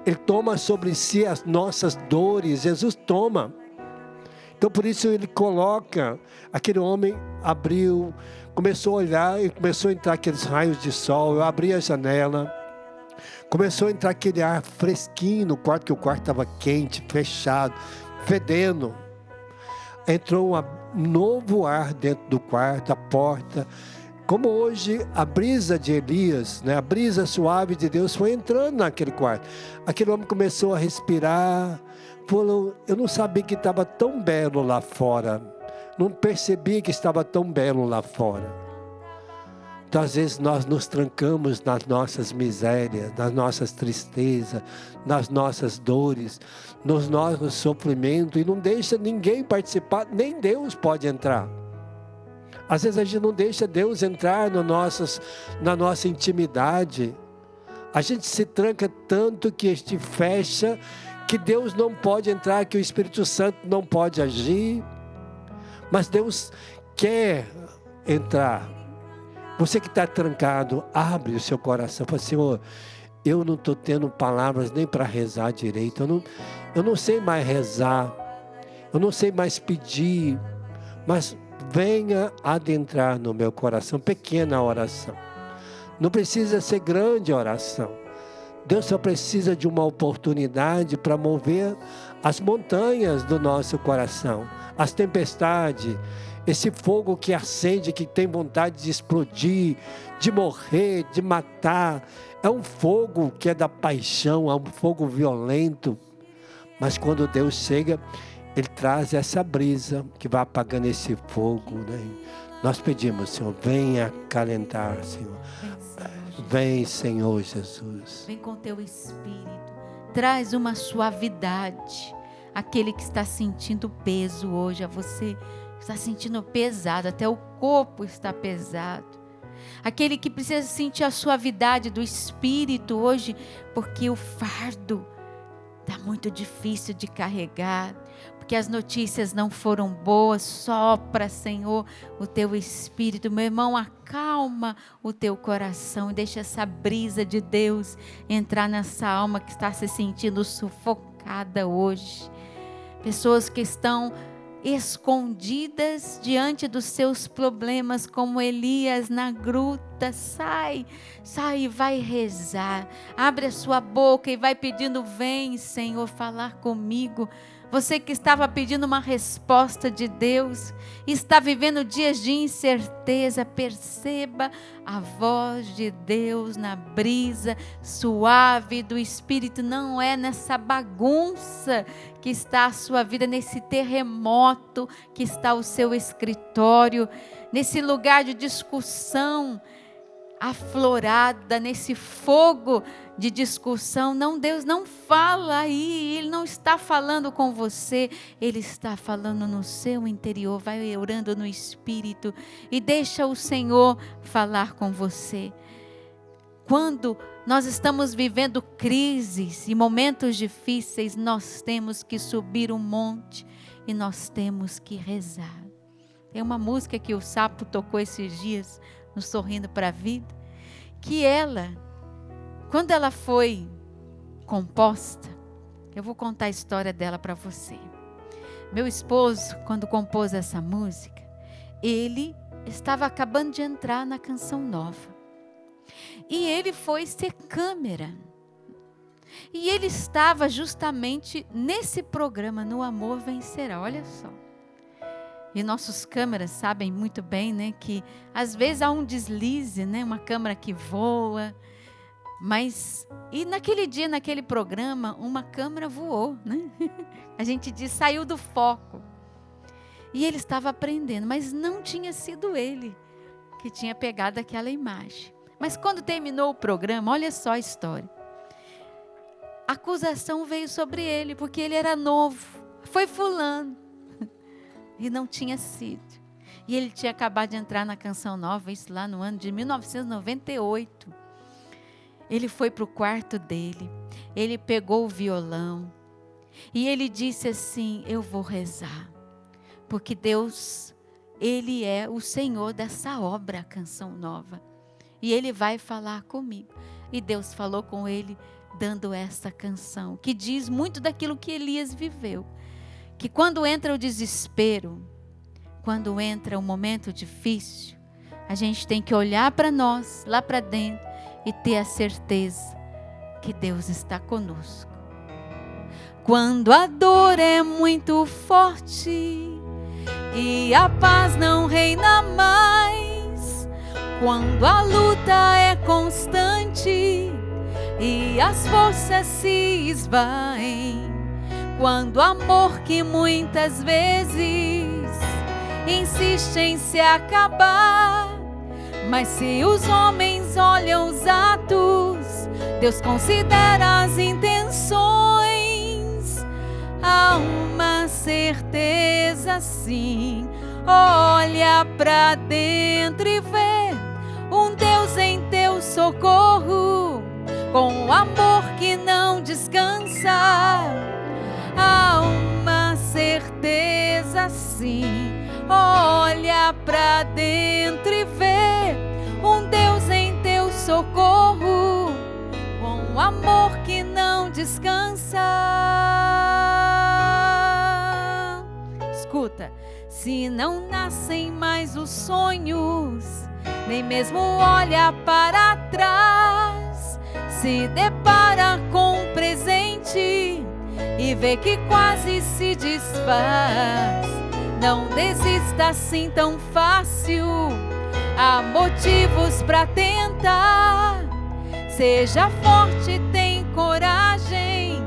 Ele toma sobre si as nossas dores. Jesus toma. Então por isso ele coloca, aquele homem abriu, começou a olhar e começou a entrar aqueles raios de sol. Eu abri a janela. Começou a entrar aquele ar fresquinho no quarto, que o quarto estava quente, fechado, fedendo. Entrou um novo ar dentro do quarto, a porta. Como hoje a brisa de Elias, né, a brisa suave de Deus foi entrando naquele quarto. Aquele homem começou a respirar. Falou: eu não sabia que estava tão belo lá fora. Não percebi que estava tão belo lá fora. Então, às vezes, nós nos trancamos nas nossas misérias, nas nossas tristezas, nas nossas dores, nos nossos sofrimentos, e não deixa ninguém participar, nem Deus pode entrar. Às vezes, a gente não deixa Deus entrar na nossa intimidade. A gente se tranca tanto que a gente fecha, que Deus não pode entrar, que o Espírito Santo não pode agir. Mas Deus quer entrar. Você que está trancado, abre o seu coração. Fala: Senhor, eu não estou tendo palavras nem para rezar direito. Eu não sei mais rezar. Eu não sei mais pedir. Mas venha adentrar no meu coração. Pequena oração. Não precisa ser grande oração. Deus só precisa de uma oportunidade para mover as montanhas do nosso coração. As tempestades. Esse fogo que acende, que tem vontade de explodir, de morrer, de matar. É um fogo que é da paixão, é um fogo violento. Mas quando Deus chega, Ele traz essa brisa que vai apagando esse fogo, né? Nós pedimos: Senhor, venha acalentar, Senhor. Vem, Senhor Jesus. Vem com Teu Espírito. Traz uma suavidade. Aquele que está sentindo peso hoje, a você está sentindo pesado, até o corpo está pesado. Aquele que precisa sentir a suavidade do Espírito hoje, porque o fardo está muito difícil de carregar, porque as notícias não foram boas. Sopra, Senhor, o Teu Espírito. Meu irmão, acalma o teu coração e deixa essa brisa de Deus entrar nessa alma que está se sentindo sufocada hoje. Pessoas que estão escondidas diante dos seus problemas, como Elias na gruta. Sai e vai rezar. Abre a sua boca e vai pedindo: vem, Senhor, falar comigo. Você que estava pedindo uma resposta de Deus, está vivendo dias de incerteza, perceba a voz de Deus na brisa suave do Espírito. Não é nessa bagunça que está a sua vida, nesse terremoto que está o seu escritório, nesse lugar de discussão aflorada, nesse fogo de discussão. Não, Deus não fala aí, Ele não está falando com você, Ele está falando no seu interior. Vai orando no Espírito e deixa o Senhor falar com você. Quando nós estamos vivendo crises e momentos difíceis, nós temos que subir um monte e nós temos que rezar. Tem uma música que o Sapo tocou esses dias no Sorrindo para a Vida, que ela, quando ela foi composta, eu vou contar a história dela para você. Meu esposo, quando compôs essa música, ele estava acabando de entrar na Canção Nova. E ele foi ser câmera. E ele estava justamente nesse programa, No Amor Vencerá. Olha só. E nossos câmeras sabem muito bem, né, que às vezes há um deslize, né, uma câmera que voa. Mas, e naquele dia, naquele programa, uma câmera voou, né? A gente diz, saiu do foco. E ele estava aprendendo, mas não tinha sido ele que tinha pegado aquela imagem. Mas quando terminou o programa, olha só a história. A acusação veio sobre ele, porque ele era novo. Foi fulano. E não tinha sido. E ele tinha acabado de entrar na Canção Nova, isso lá no ano de 1998. Ele foi para o quarto dele, ele pegou o violão e ele disse assim: eu vou rezar, porque Deus, Ele é o Senhor dessa obra, a Canção Nova, e Ele vai falar comigo. E Deus falou com ele, dando essa canção, que diz muito daquilo que Elias viveu, que quando entra o desespero, quando entra um momento difícil, a gente tem que olhar para nós, lá para dentro, e ter a certeza que Deus está conosco. Quando a dor é muito forte e a paz não reina mais, quando a luta é constante e as forças se esvaem, quando o amor que muitas vezes insiste em se acabar, mas se os homens olham os atos, Deus considera as intenções. Há uma certeza sim, olha pra dentro e vê um Deus em teu socorro, com um amor que não descansa. Há uma certeza sim, olha pra dentro e vê um Deus em teu socorro, com um amor que não descansa. Escuta, se não nascem mais os sonhos, nem mesmo olha para trás, se depara com o presente e vê que quase se desfaz, não desista assim tão fácil, há motivos para tentar. Seja forte, tem coragem,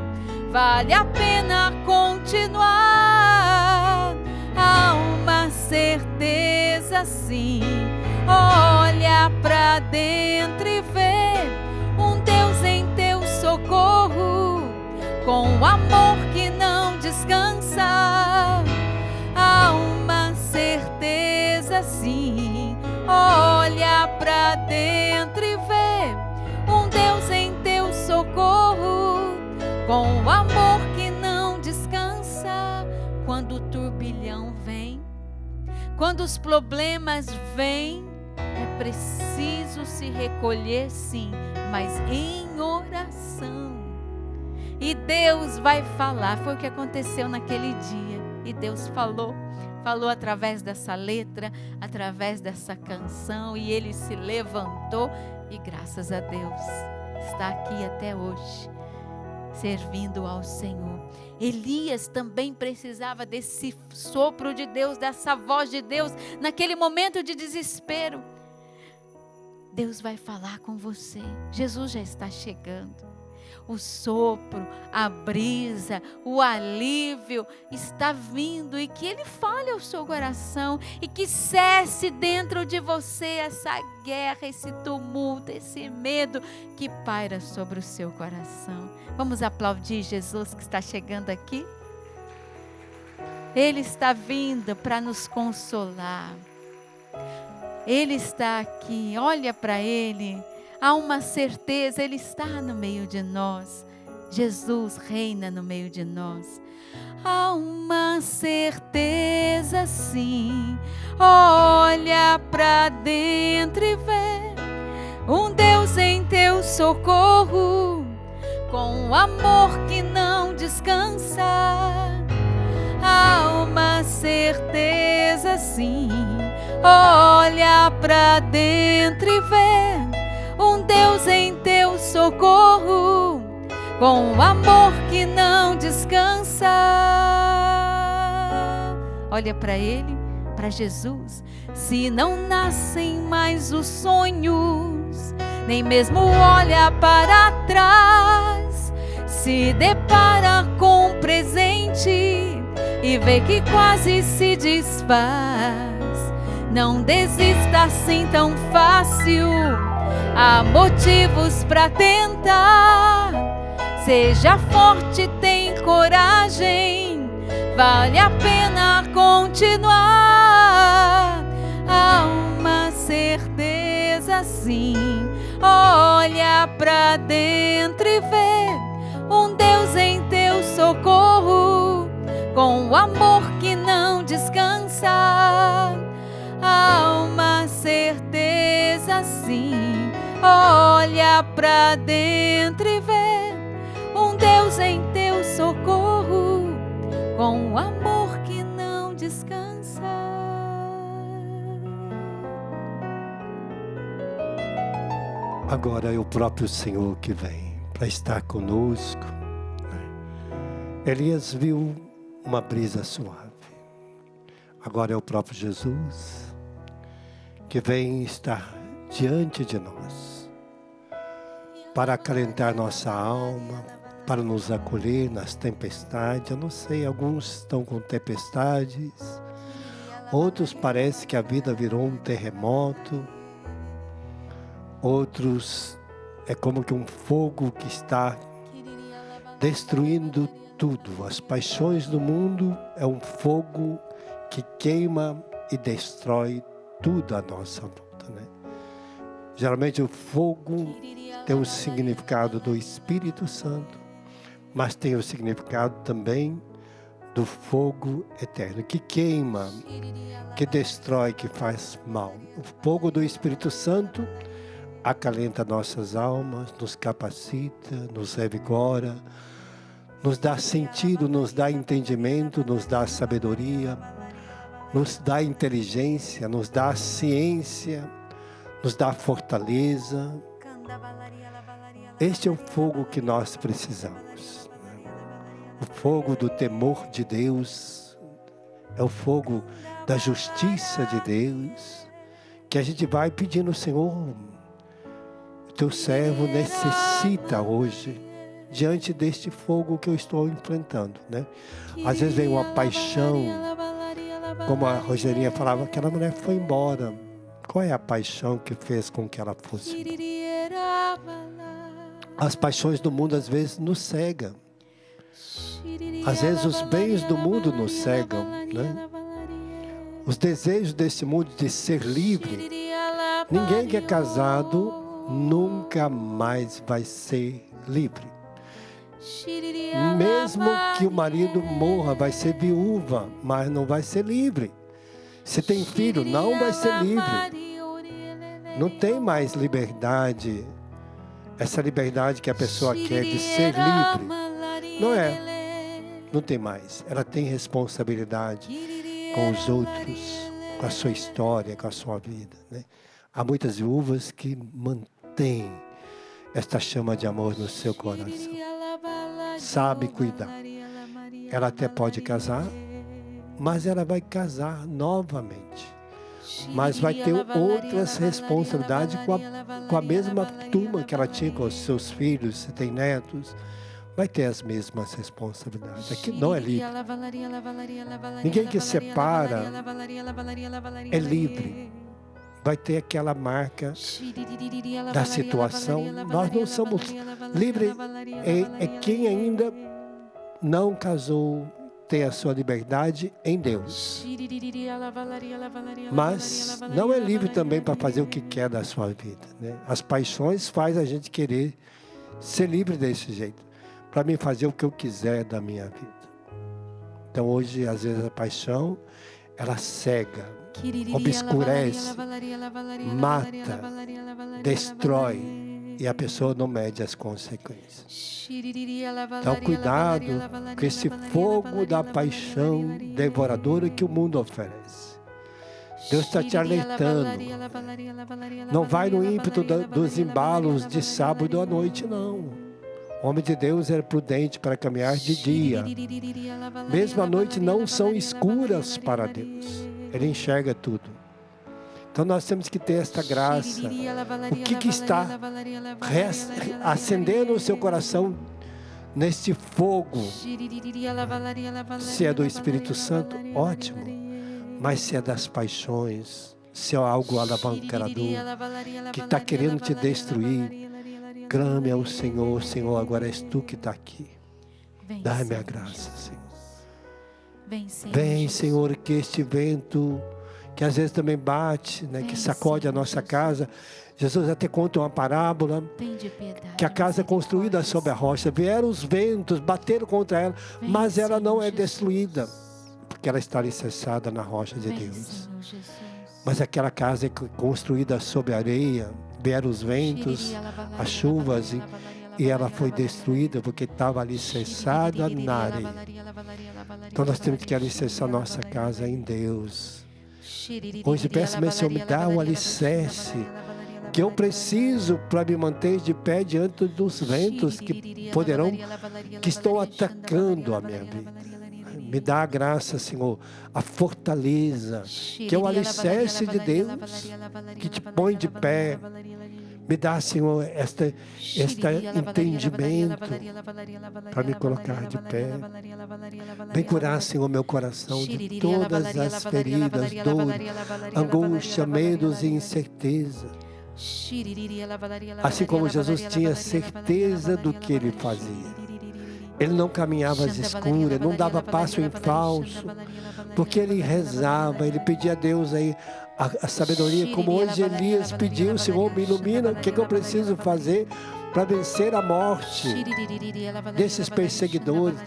vale a pena continuar. Há uma certeza sim, olha pra dentro e vê um Deus em teu socorro, com um amor que não descansa. Há uma certeza sim, olha pra dentro e vê um Deus em teu socorro, com um amor que não descansa. Quando o turbilhão vem, quando os problemas vêm, é preciso se recolher sim, mas em oração. E Deus vai falar. Foi o que aconteceu naquele dia. E Deus falou através dessa letra, através dessa canção, e ele se levantou e graças a Deus está aqui até hoje, servindo ao Senhor. Elias também precisava desse sopro de Deus, dessa voz de Deus, naquele momento de desespero. Deus vai falar com você. Jesus já está chegando. O sopro, a brisa, o alívio está vindo, e que Ele fale ao seu coração e que cesse dentro de você essa guerra, esse tumulto, esse medo que paira sobre o seu coração. Vamos aplaudir Jesus que está chegando aqui? Ele está vindo para nos consolar. Ele está aqui, olha para Ele. Há uma certeza, Ele está no meio de nós. Jesus reina no meio de nós. Há uma certeza sim, olha para dentro e vê um Deus em teu socorro, com um amor que não descansa. Há uma certeza sim, olha para dentro e vê um Deus em teu socorro, com um amor que não descansa. Olha para Ele, para Jesus. Se não nascem mais os sonhos, nem mesmo olha para trás, se depara com o presente e vê que quase se desfaz, não desista assim tão fácil, há motivos para tentar. Seja forte, tem coragem, vale a pena continuar. Há uma certeza sim, olha pra dentro e vê um Deus em teu socorro, com o amor que não descansa. Há uma certeza sim, olha pra dentro e vê um Deus em teu socorro, com o amor que não descansa. Agora é o próprio Senhor que vem para estar conosco. Elias viu uma brisa suave. Agora é o próprio Jesus que vem estar diante de nós para acalentar nossa alma, para nos acolher nas tempestades. Eu não sei, alguns estão com tempestades, outros parece que a vida virou um terremoto, outros é como que um fogo que está destruindo tudo. As paixões do mundo é um fogo que queima e destrói tudo à nossa volta, né? Geralmente o fogo tem o significado do Espírito Santo, mas tem o significado também do fogo eterno, que queima, que destrói, que faz mal. O fogo do Espírito Santo acalenta nossas almas, nos capacita, nos revigora, nos dá sentido, nos dá entendimento, nos dá sabedoria, nos dá inteligência, nos dá ciência, nos dá fortaleza. Este é o fogo que nós precisamos. O fogo do temor de Deus, é o fogo da justiça de Deus, que a gente vai pedindo: Senhor, o teu servo necessita hoje, diante deste fogo que eu estou enfrentando, né? Às vezes vem uma paixão, como a Rogerinha falava, aquela mulher foi embora. Qual é a paixão que fez com que ela fosse embora? As paixões do mundo às vezes nos cegam. Às vezes os bens do mundo nos cegam, né? Os desejos desse mundo de ser livre. Ninguém que é casado nunca mais vai ser livre. Mesmo que o marido morra, vai ser viúva, mas não vai ser livre. Se tem filho, não vai ser livre. Não tem mais liberdade. Essa liberdade que a pessoa quer de ser livre. Não é. Não tem mais. Ela tem responsabilidade com os outros, com a sua história, com a sua vida, né? Há muitas viúvas que mantêm esta chama de amor no seu coração. Sabe cuidar. Ela até pode casar, mas ela vai casar novamente. Mas vai ter outras responsabilidades com a mesma turma que ela tinha com os seus filhos, se tem netos. Vai ter as mesmas responsabilidades. Aqui não é livre. Ninguém que separa é livre. Vai ter aquela marca da situação. Nós não somos livres. É quem ainda não casou, tem a sua liberdade em Deus. Mas não é livre também para fazer o que quer da sua vida, né? As paixões fazem a gente querer ser livre desse jeito. Para mim fazer o que eu quiser da minha vida. Então hoje, às vezes, a paixão, ela cega, obscurece, mata, destrói, e a pessoa não mede as consequências. Então cuidado com esse fogo da paixão devoradora que o mundo oferece. Deus está te alertando. Não vai no ímpeto dos embalos de sábado à noite, não. O homem de Deus era prudente para caminhar de dia. Mesmo a noite não são escuras para Deus. Ele enxerga tudo. Então nós temos que ter esta graça. O que está acendendo o seu coração neste fogo? Se é do Espírito Santo, ótimo. Mas se é das paixões, se é algo alavancador, que está querendo te destruir, clame ao Senhor: Senhor, agora és tu que está aqui. Dá-me a graça, Senhor. Vem, Senhor, que este vento, que às vezes também bate, né, que sacode a nossa casa. Jesus até conta uma parábola, que a casa é construída sobre a rocha. Vieram os ventos, bateram contra ela, mas ela não é destruída, porque ela está alicerçada na rocha de Deus. Mas aquela casa é construída sobre a areia, vieram os ventos, as chuvas, e ela foi destruída porque estava alicerçada na areia. Então nós temos que alicerçar nossa casa em Deus. Hoje peço, meu Senhor, me dá o alicerce que eu preciso para me manter de pé diante dos ventos que estão atacando a minha vida. Me dá a graça, Senhor, a fortaleza, que é o alicerce de Deus, que te põe de pé. Me dá, Senhor, este entendimento para me colocar de pé. Vem curar, Senhor, meu coração de todas as feridas, dor, angústia, medos e incerteza. Assim como Jesus tinha certeza do que Ele fazia. Ele não caminhava às escuras, não dava passo em falso, porque Ele rezava, Ele pedia a Deus aí a sabedoria, como hoje Elias pediu: Senhor, me ilumina, o que eu preciso fazer para vencer a morte desses perseguidores.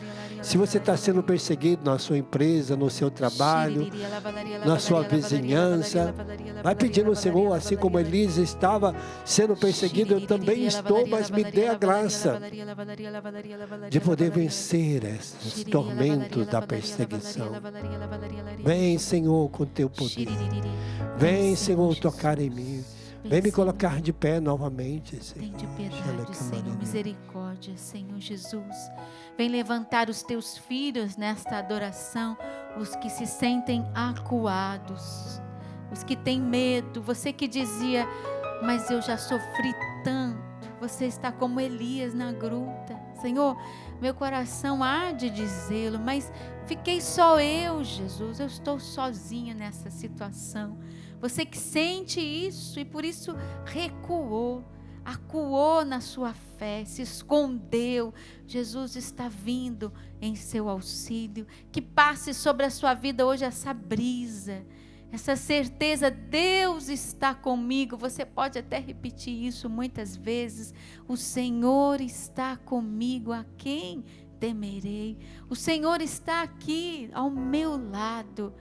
Se você está sendo perseguido na sua empresa, no seu trabalho, na sua vizinhança, vai pedindo ao Senhor, assim como Elias estava sendo perseguido, eu também estou, mas me dê a graça de poder vencer esses tormentos da perseguição. Vem, Senhor, com teu poder. Vem, Senhor, tocar em mim. Vem me colocar de pé novamente, Senhor. Tem de piedade, Senhor, misericórdia, Senhor Jesus. Vem levantar os teus filhos nesta adoração, os que se sentem acuados, os que têm medo. Você que dizia: mas eu já sofri tanto. Você está como Elias na gruta. Senhor, meu coração há de dizê-lo, mas fiquei só eu, Jesus. Eu estou sozinha nessa situação. Você que sente isso e por isso recuou, acuou na sua fé, se escondeu. Jesus está vindo em seu auxílio. Que passe sobre a sua vida hoje essa brisa, essa certeza: Deus está comigo. Você pode até repetir isso muitas vezes: o Senhor está comigo, a quem temerei? O Senhor está aqui ao meu lado.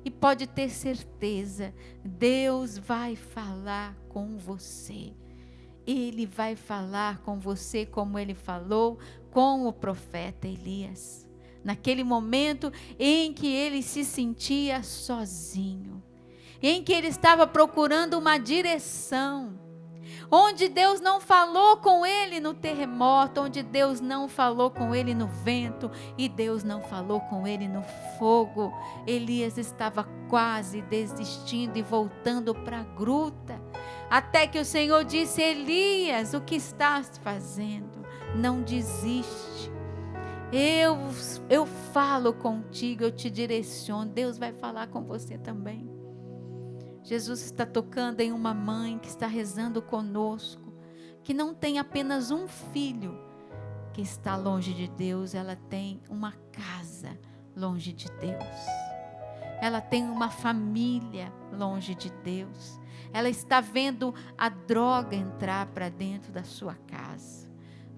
E pode ter certeza, Deus vai falar com você. Ele vai falar com você como Ele falou com o profeta Elias. Naquele momento em que ele se sentia sozinho, em que ele estava procurando uma direção, onde Deus não falou com ele no terremoto, onde Deus não falou com ele no vento e Deus não falou com ele no fogo. Elias estava quase desistindo e voltando para a gruta, até que o Senhor disse: Elias, o que estás fazendo? Não desiste. Eu falo contigo, eu te direciono. Deus vai falar com você também. Jesus está tocando em uma mãe que está rezando conosco, que não tem apenas um filho que está longe de Deus, ela tem uma casa longe de Deus. Ela tem uma família longe de Deus. Ela está vendo a droga entrar para dentro da sua casa.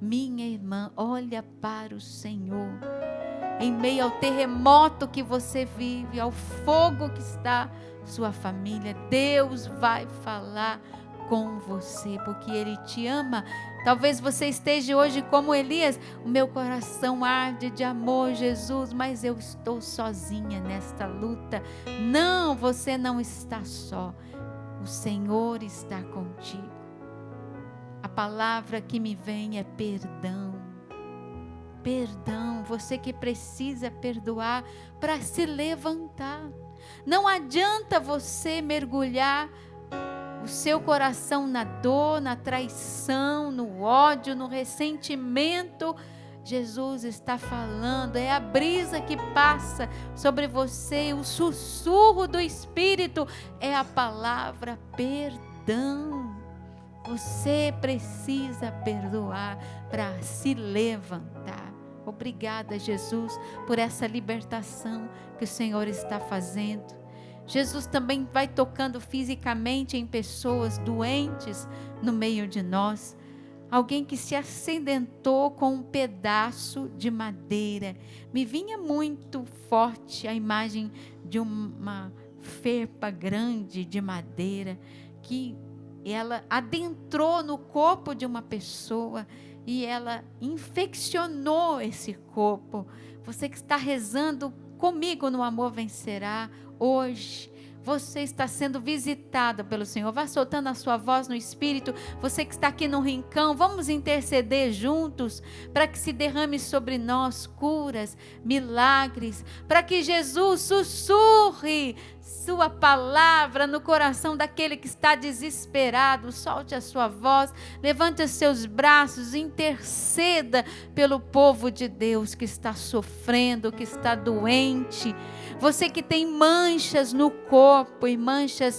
Minha irmã, olha para o Senhor. Em meio ao terremoto que você vive, ao fogo que está sua família, Deus vai falar com você, porque Ele te ama. Talvez você esteja hoje como Elias: o meu coração arde de amor, Jesus, mas eu estou sozinha nesta luta. Não, você não está só. O Senhor está contigo. A palavra que me vem é perdão. Perdão, você que precisa perdoar para se levantar. Não adianta você mergulhar o seu coração na dor, na traição, no ódio, no ressentimento. Jesus está falando, é a brisa que passa sobre você, o sussurro do Espírito é a palavra perdão. Você precisa perdoar para se levantar. Obrigada, Jesus, por essa libertação que o Senhor está fazendo. Jesus também vai tocando fisicamente em pessoas doentes no meio de nós. Alguém que se acidentou com um pedaço de madeira. Me vinha muito forte a imagem de uma ferpa grande de madeira que ela adentrou no corpo de uma pessoa e ela infeccionou esse corpo. Você que está rezando comigo no Amor Vencerá hoje, você está sendo visitado pelo Senhor. Vá soltando a sua voz no Espírito. Você que está aqui no rincão, vamos interceder juntos para que se derrame sobre nós curas, milagres, para que Jesus sussurre sua palavra no coração daquele que está desesperado. Solte a sua voz, levante os seus braços, interceda pelo povo de Deus que está sofrendo, que está doente. Você que tem manchas no corpo e manchas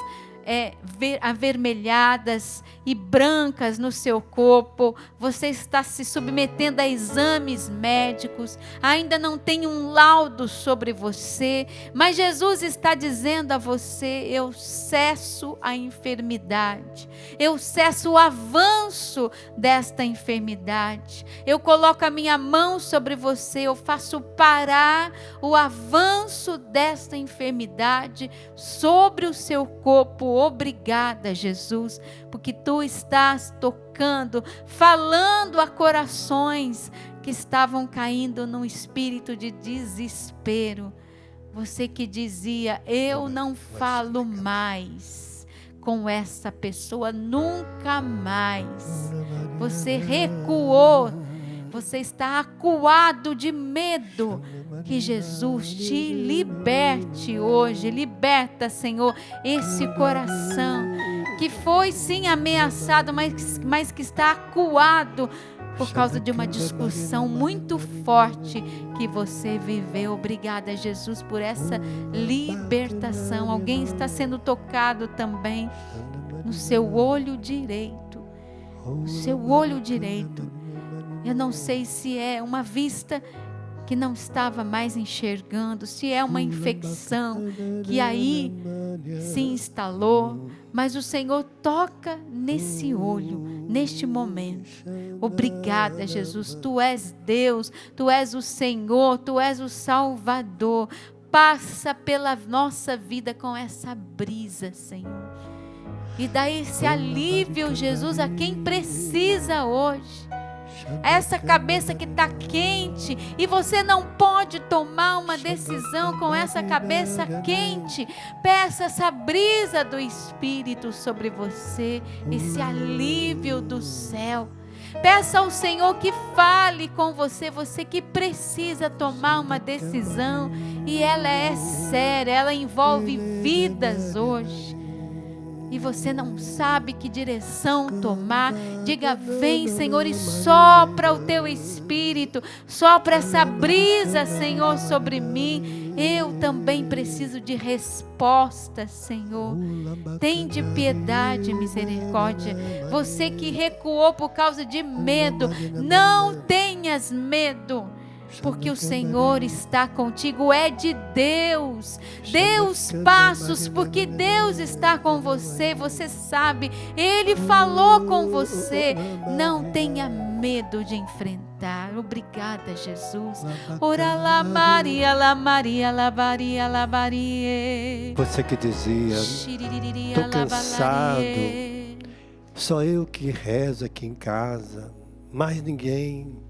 avermelhadas e brancas no seu corpo, você está se submetendo a exames médicos, ainda não tem um laudo sobre você, mas Jesus está dizendo a você: eu cesso a enfermidade, eu cesso o avanço desta enfermidade, eu coloco a minha mão sobre você, eu faço parar o avanço desta enfermidade sobre o seu corpo. Obrigada, Jesus, porque tu estás tocando, falando a corações que estavam caindo num espírito de desespero. Você que dizia: eu não falo mais com essa pessoa, nunca mais. Você recuou, você está acuado de medo. Que Jesus te liberte hoje. Liberta, Senhor, esse coração que foi sim ameaçado, mas que está acuado por causa de uma discussão muito forte que você viveu. Obrigada, Jesus, por essa libertação. Alguém está sendo tocado também no seu olho direito. O seu olho direito. Eu não sei se é uma vista que não estava mais enxergando, se é uma infecção que aí se instalou, mas o Senhor toca nesse olho, neste momento. Obrigada, Jesus, Tu és Deus, Tu és o Senhor, Tu és o Salvador. Passa pela nossa vida com essa brisa, Senhor, e dá esse alívio, Jesus, a quem precisa hoje. Essa cabeça que está quente e você não pode tomar uma decisão com essa cabeça quente, peça essa brisa do Espírito sobre você, esse alívio do céu. Peça ao Senhor que fale com você, você que precisa tomar uma decisão e ela é séria, ela envolve vidas hoje. E você não sabe que direção tomar, diga: vem, Senhor, e sopra o Teu Espírito, sopra essa brisa, Senhor, sobre mim. Eu também preciso de resposta, Senhor. Tende piedade, misericórdia. Você que recuou por causa de medo, não tenhas medo, porque o Senhor está contigo. É de Deus, dê os passos, porque Deus está com você. Você sabe, Ele falou com você. Não tenha medo de enfrentar. Obrigada, Jesus. Ora lá Maria, lá Maria, lá Maria, lá Maria. Você que dizia: estou cansado, só eu que rezo aqui em casa, mais ninguém.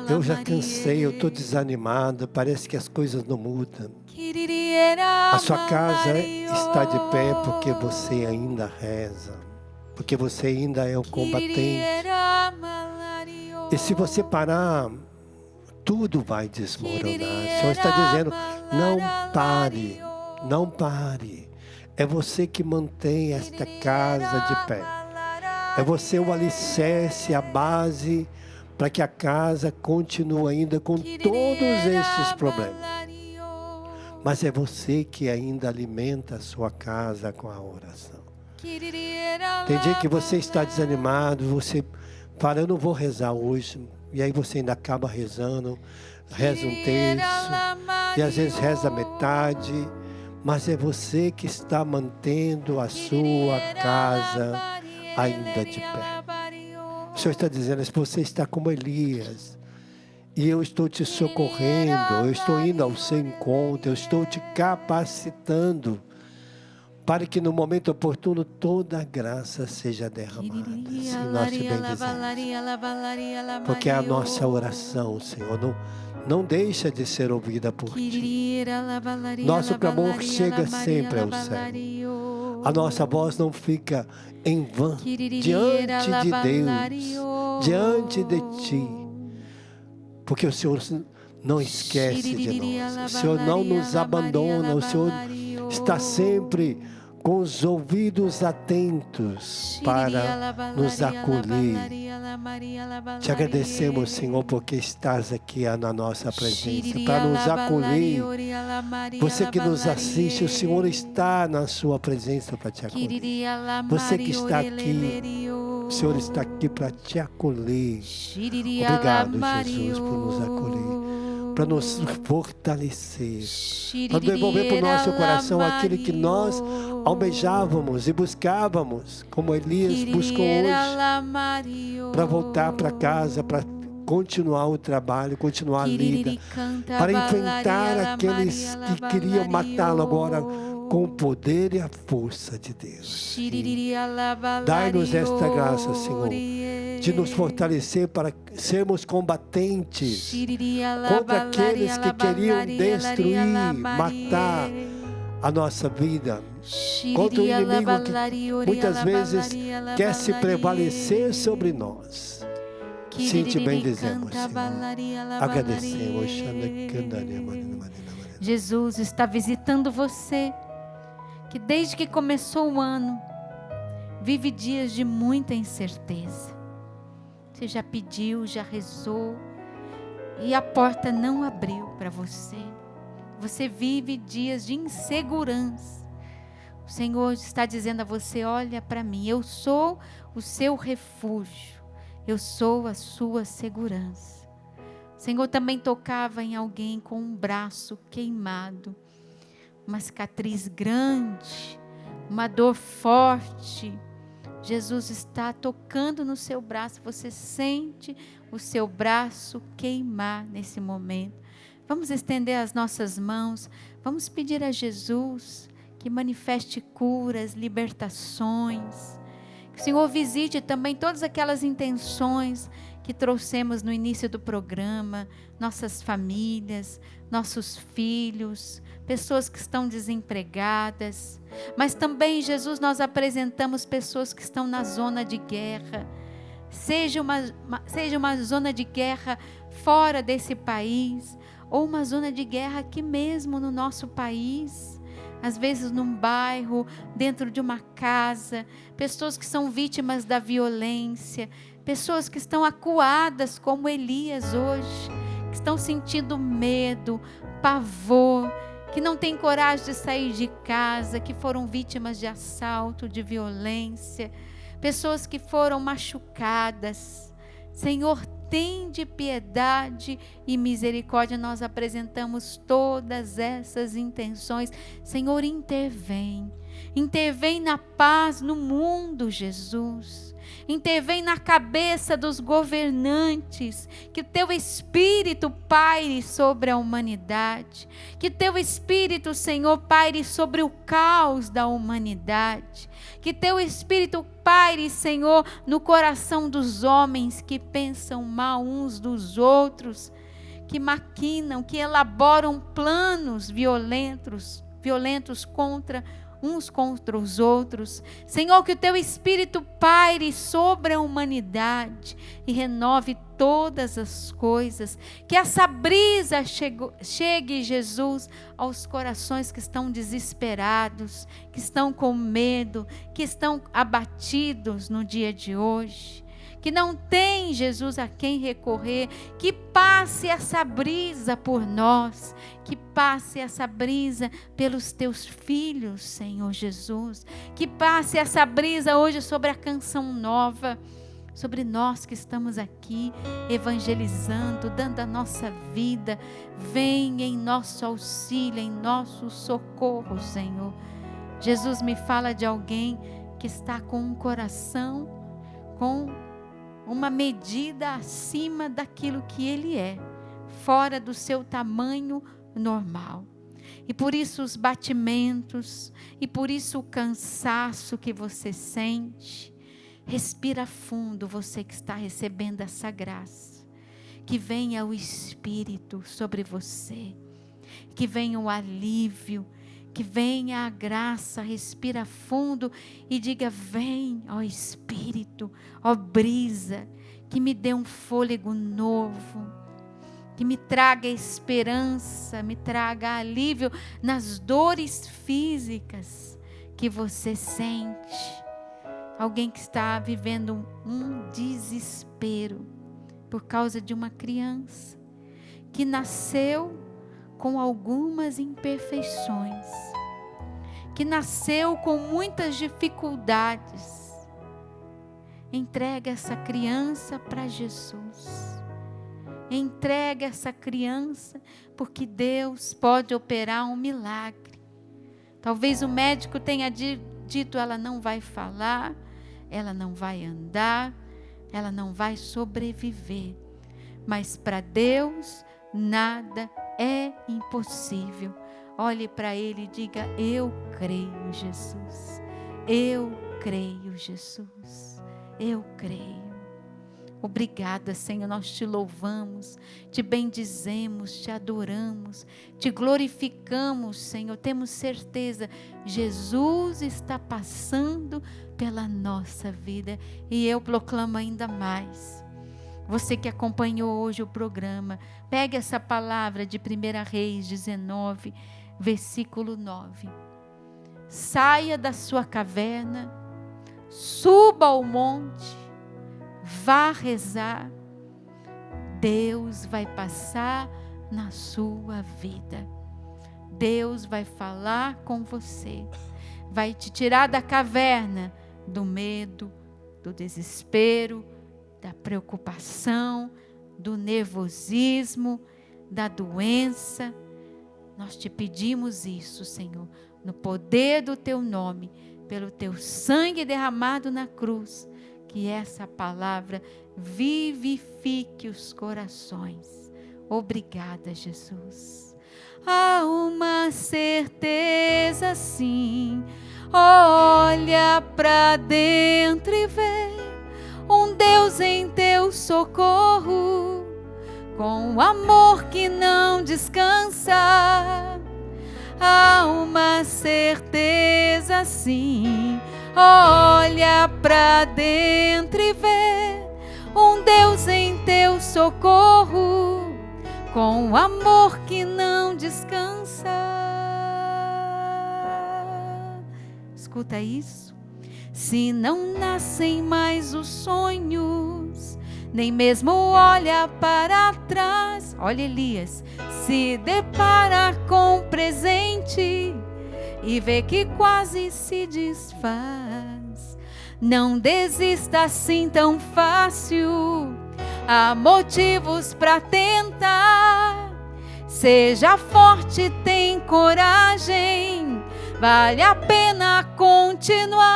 Eu já cansei, eu estou desanimada, parece que as coisas não mudam. A sua casa está de pé porque você ainda reza, porque você ainda é o combatente. E se você parar, tudo vai desmoronar. O Senhor está dizendo: não pare, não pare. É você que mantém esta casa de pé. É você o alicerce, a base, para que a casa continue ainda com todos esses problemas. Mas é você que ainda alimenta a sua casa com a oração. Tem dia que você está desanimado, você fala: eu não vou rezar hoje. E aí você ainda acaba rezando, reza um terço, e às vezes reza metade, mas é você que está mantendo a sua casa ainda de pé. O Senhor está dizendo, se você está como Elias, e eu estou te socorrendo, eu estou indo ao seu encontro, eu estou te capacitando, para que no momento oportuno toda a graça seja derramada. Assim nós te bendizemos. Porque é a nossa oração, Senhor, não deixa de ser ouvida por Ti. Nosso clamor chega sempre ao céu. A nossa voz não fica em vão diante de Deus, diante de Ti. Porque o Senhor não esquece de nós. O Senhor não nos abandona. O Senhor está sempre com os ouvidos atentos para nos acolher. Te agradecemos, Senhor, porque estás aqui na nossa presença, para nos acolher. Você que nos assiste, o Senhor está na sua presença para te acolher. Você que está aqui, o Senhor está aqui para te acolher. Obrigado, Jesus, por nos acolher, para nos fortalecer, para devolver para o nosso coração aquilo que nós almejávamos e buscávamos, como Elias buscou hoje, para voltar para casa, para continuar o trabalho, continuar a vida, para enfrentar aqueles que queriam matá-lo agora com o poder e a força de Deus. Dai-nos esta graça, Senhor, de nos fortalecer para sermos combatentes contra aqueles que queriam destruir, matar a nossa vida, contra o inimigo que muitas vezes quer se prevalecer sobre nós. Sim, te bendizemos, Senhor. Agradecemos. Jesus está visitando você, que desde que começou o ano, vive dias de muita incerteza. Você já pediu, já rezou, e a porta não abriu para você. Você vive dias de insegurança. O Senhor está dizendo a você, olha para mim, eu sou o seu refúgio, eu sou a sua segurança. O Senhor também tocava em alguém com um braço queimado, uma cicatriz grande, uma dor forte. Jesus está tocando no seu braço, você sente o seu braço queimar nesse momento. Vamos estender as nossas mãos, vamos pedir a Jesus que manifeste curas, libertações. Que o Senhor visite também todas aquelas intenções que trouxemos no início do programa, nossas famílias, nossos filhos, pessoas que estão desempregadas. Mas também, Jesus, nós apresentamos pessoas que estão na zona de guerra. Seja uma zona de guerra fora desse país, ou uma zona de guerra aqui mesmo no nosso país, às vezes num bairro, dentro de uma casa, pessoas que são vítimas da violência, pessoas que estão acuadas como Elias hoje, que estão sentindo medo, pavor, que não têm coragem de sair de casa, que foram vítimas de assalto, de violência, pessoas que foram machucadas. Senhor, tende piedade e misericórdia. Nós apresentamos todas essas intenções. Senhor, intervém na paz no mundo, Jesus. Intervém na cabeça dos governantes, que o teu Espírito paire sobre a humanidade, que teu Espírito, Senhor, paire sobre o caos da humanidade, que teu Espírito paire, Senhor, no coração dos homens que pensam mal uns dos outros, que maquinam, que elaboram planos violentos uns contra os outros. Senhor, que o teu Espírito paire sobre a humanidade e renove todas as coisas. Que essa brisa chegue, Jesus, aos corações que estão desesperados, que estão com medo, que estão abatidos no dia de hoje, que não tem, Jesus, a quem recorrer. Que passe essa brisa por nós, que passe essa brisa pelos teus filhos, Senhor Jesus, que passe essa brisa hoje sobre a Canção Nova. sobre nós que estamos aqui evangelizando, dando a nossa vida. Vem em nosso auxílio, em nosso socorro, Senhor. Jesus, me fala de alguém que está com um coração, com uma medida acima daquilo que ele é, fora do seu tamanho normal. E por isso os batimentos, e por isso o cansaço que você sente. Respira fundo, você que está recebendo essa graça. Que venha o Espírito sobre você. Que venha o alívio, que venha a graça. Respira fundo e diga: vem, ó Espírito, ó brisa, que me dê um fôlego novo. Que me traga esperança, me traga alívio nas dores físicas que você sente. Alguém que está vivendo um desespero por causa de uma criança que nasceu com algumas imperfeições, que nasceu com muitas dificuldades. Entrega essa criança para Jesus. Entrega essa criança, porque Deus pode operar um milagre. Talvez o médico tenha dito: ela não vai falar, ela não vai andar, ela não vai sobreviver. Mas para Deus nada é impossível. Olhe para ele e diga: eu creio, Jesus. Eu creio, Jesus. Eu creio. Obrigada, Senhor, nós te louvamos, te bendizemos, te adoramos, te glorificamos, Senhor. Temos certeza, Jesus está passando pela nossa vida, e eu proclamo ainda mais. Você que acompanhou hoje o programa, pegue essa palavra de 1 Reis 19, versículo 9. Saia da sua caverna, suba ao monte, vá rezar. Deus vai passar na sua vida. Deus vai falar com você. Vai te tirar da caverna, do medo, do desespero, da preocupação, do nervosismo, da doença. Nós te pedimos isso, Senhor, no poder do teu nome, pelo teu sangue derramado na cruz. Que essa palavra vivifique os corações. Obrigada, Jesus. Há uma certeza, sim. Olha para dentro e vê um Deus em teu socorro, com amor que não descansa. Há uma certeza, sim. Olha para dentro e vê um Deus em teu socorro, com amor que não descansa. Escuta isso. Se não nascem mais os sonhos, nem mesmo olha para trás. Olha Elias, se depara com o presente e vê que quase se desfaz. Não desista assim tão fácil, há motivos para tentar. Seja forte, tem coragem, vale a pena continuar.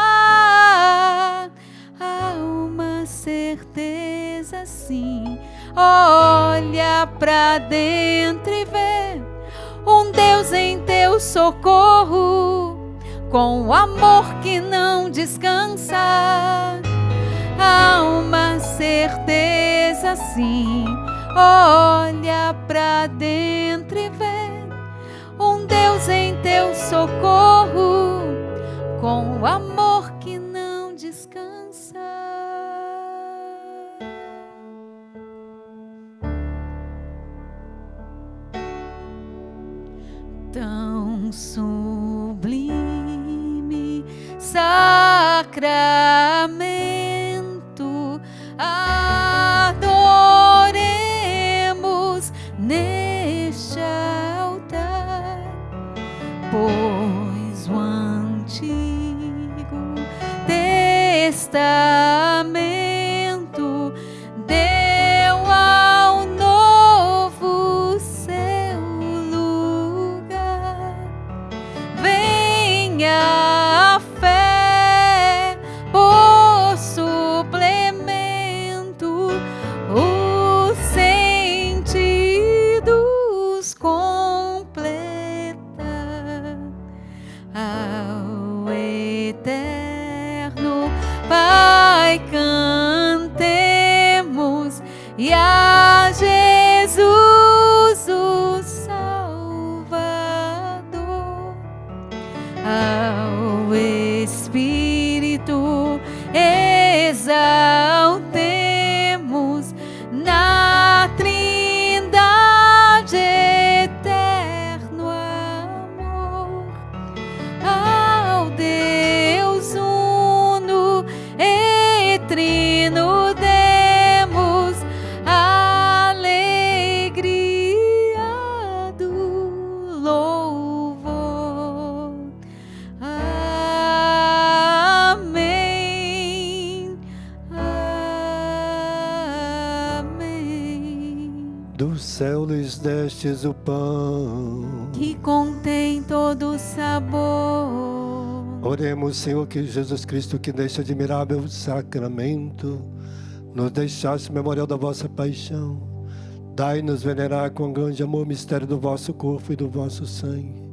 Há uma certeza, sim. Olha para dentro e vê um Deus em teu socorro, com amor que não descansa. Há uma certeza, sim. Olha para dentro e vê um Deus em teu socorro, com amor que não descansa. Tão sublime sacramento, adoremos neste altar, pois o Antigo Testamento cantemos e a Jesus o Salvador, ao Espírito exaltemos na Trindade eterno amor, ao Deus uno e trino demos a alegria do louvor. Amém, amém. Do céu lhes destes o pão, Que contém todo sabor. oremos, Senhor, que Jesus Cristo, que neste admirável sacramento nos deixaste memorial da vossa paixão, dai-nos venerar com grande amor o mistério do vosso corpo e do vosso sangue,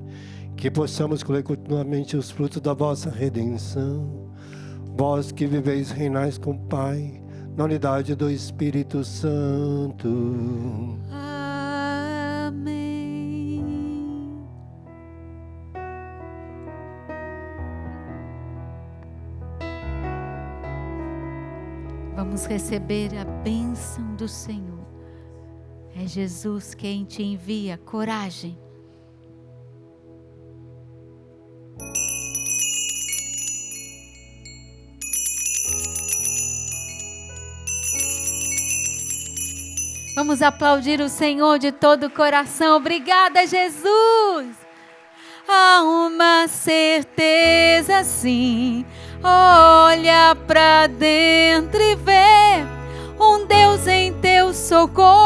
que possamos colher continuamente os frutos da vossa redenção. Vós que viveis, reinais com o Pai, na unidade do Espírito Santo. Amém. Vamos receber a bênção do Senhor. É Jesus quem te envia coragem. Vamos aplaudir o Senhor de todo o coração. Obrigada, Jesus. Há uma certeza sim, olha pra dentro e vê um Deus em teu socorro.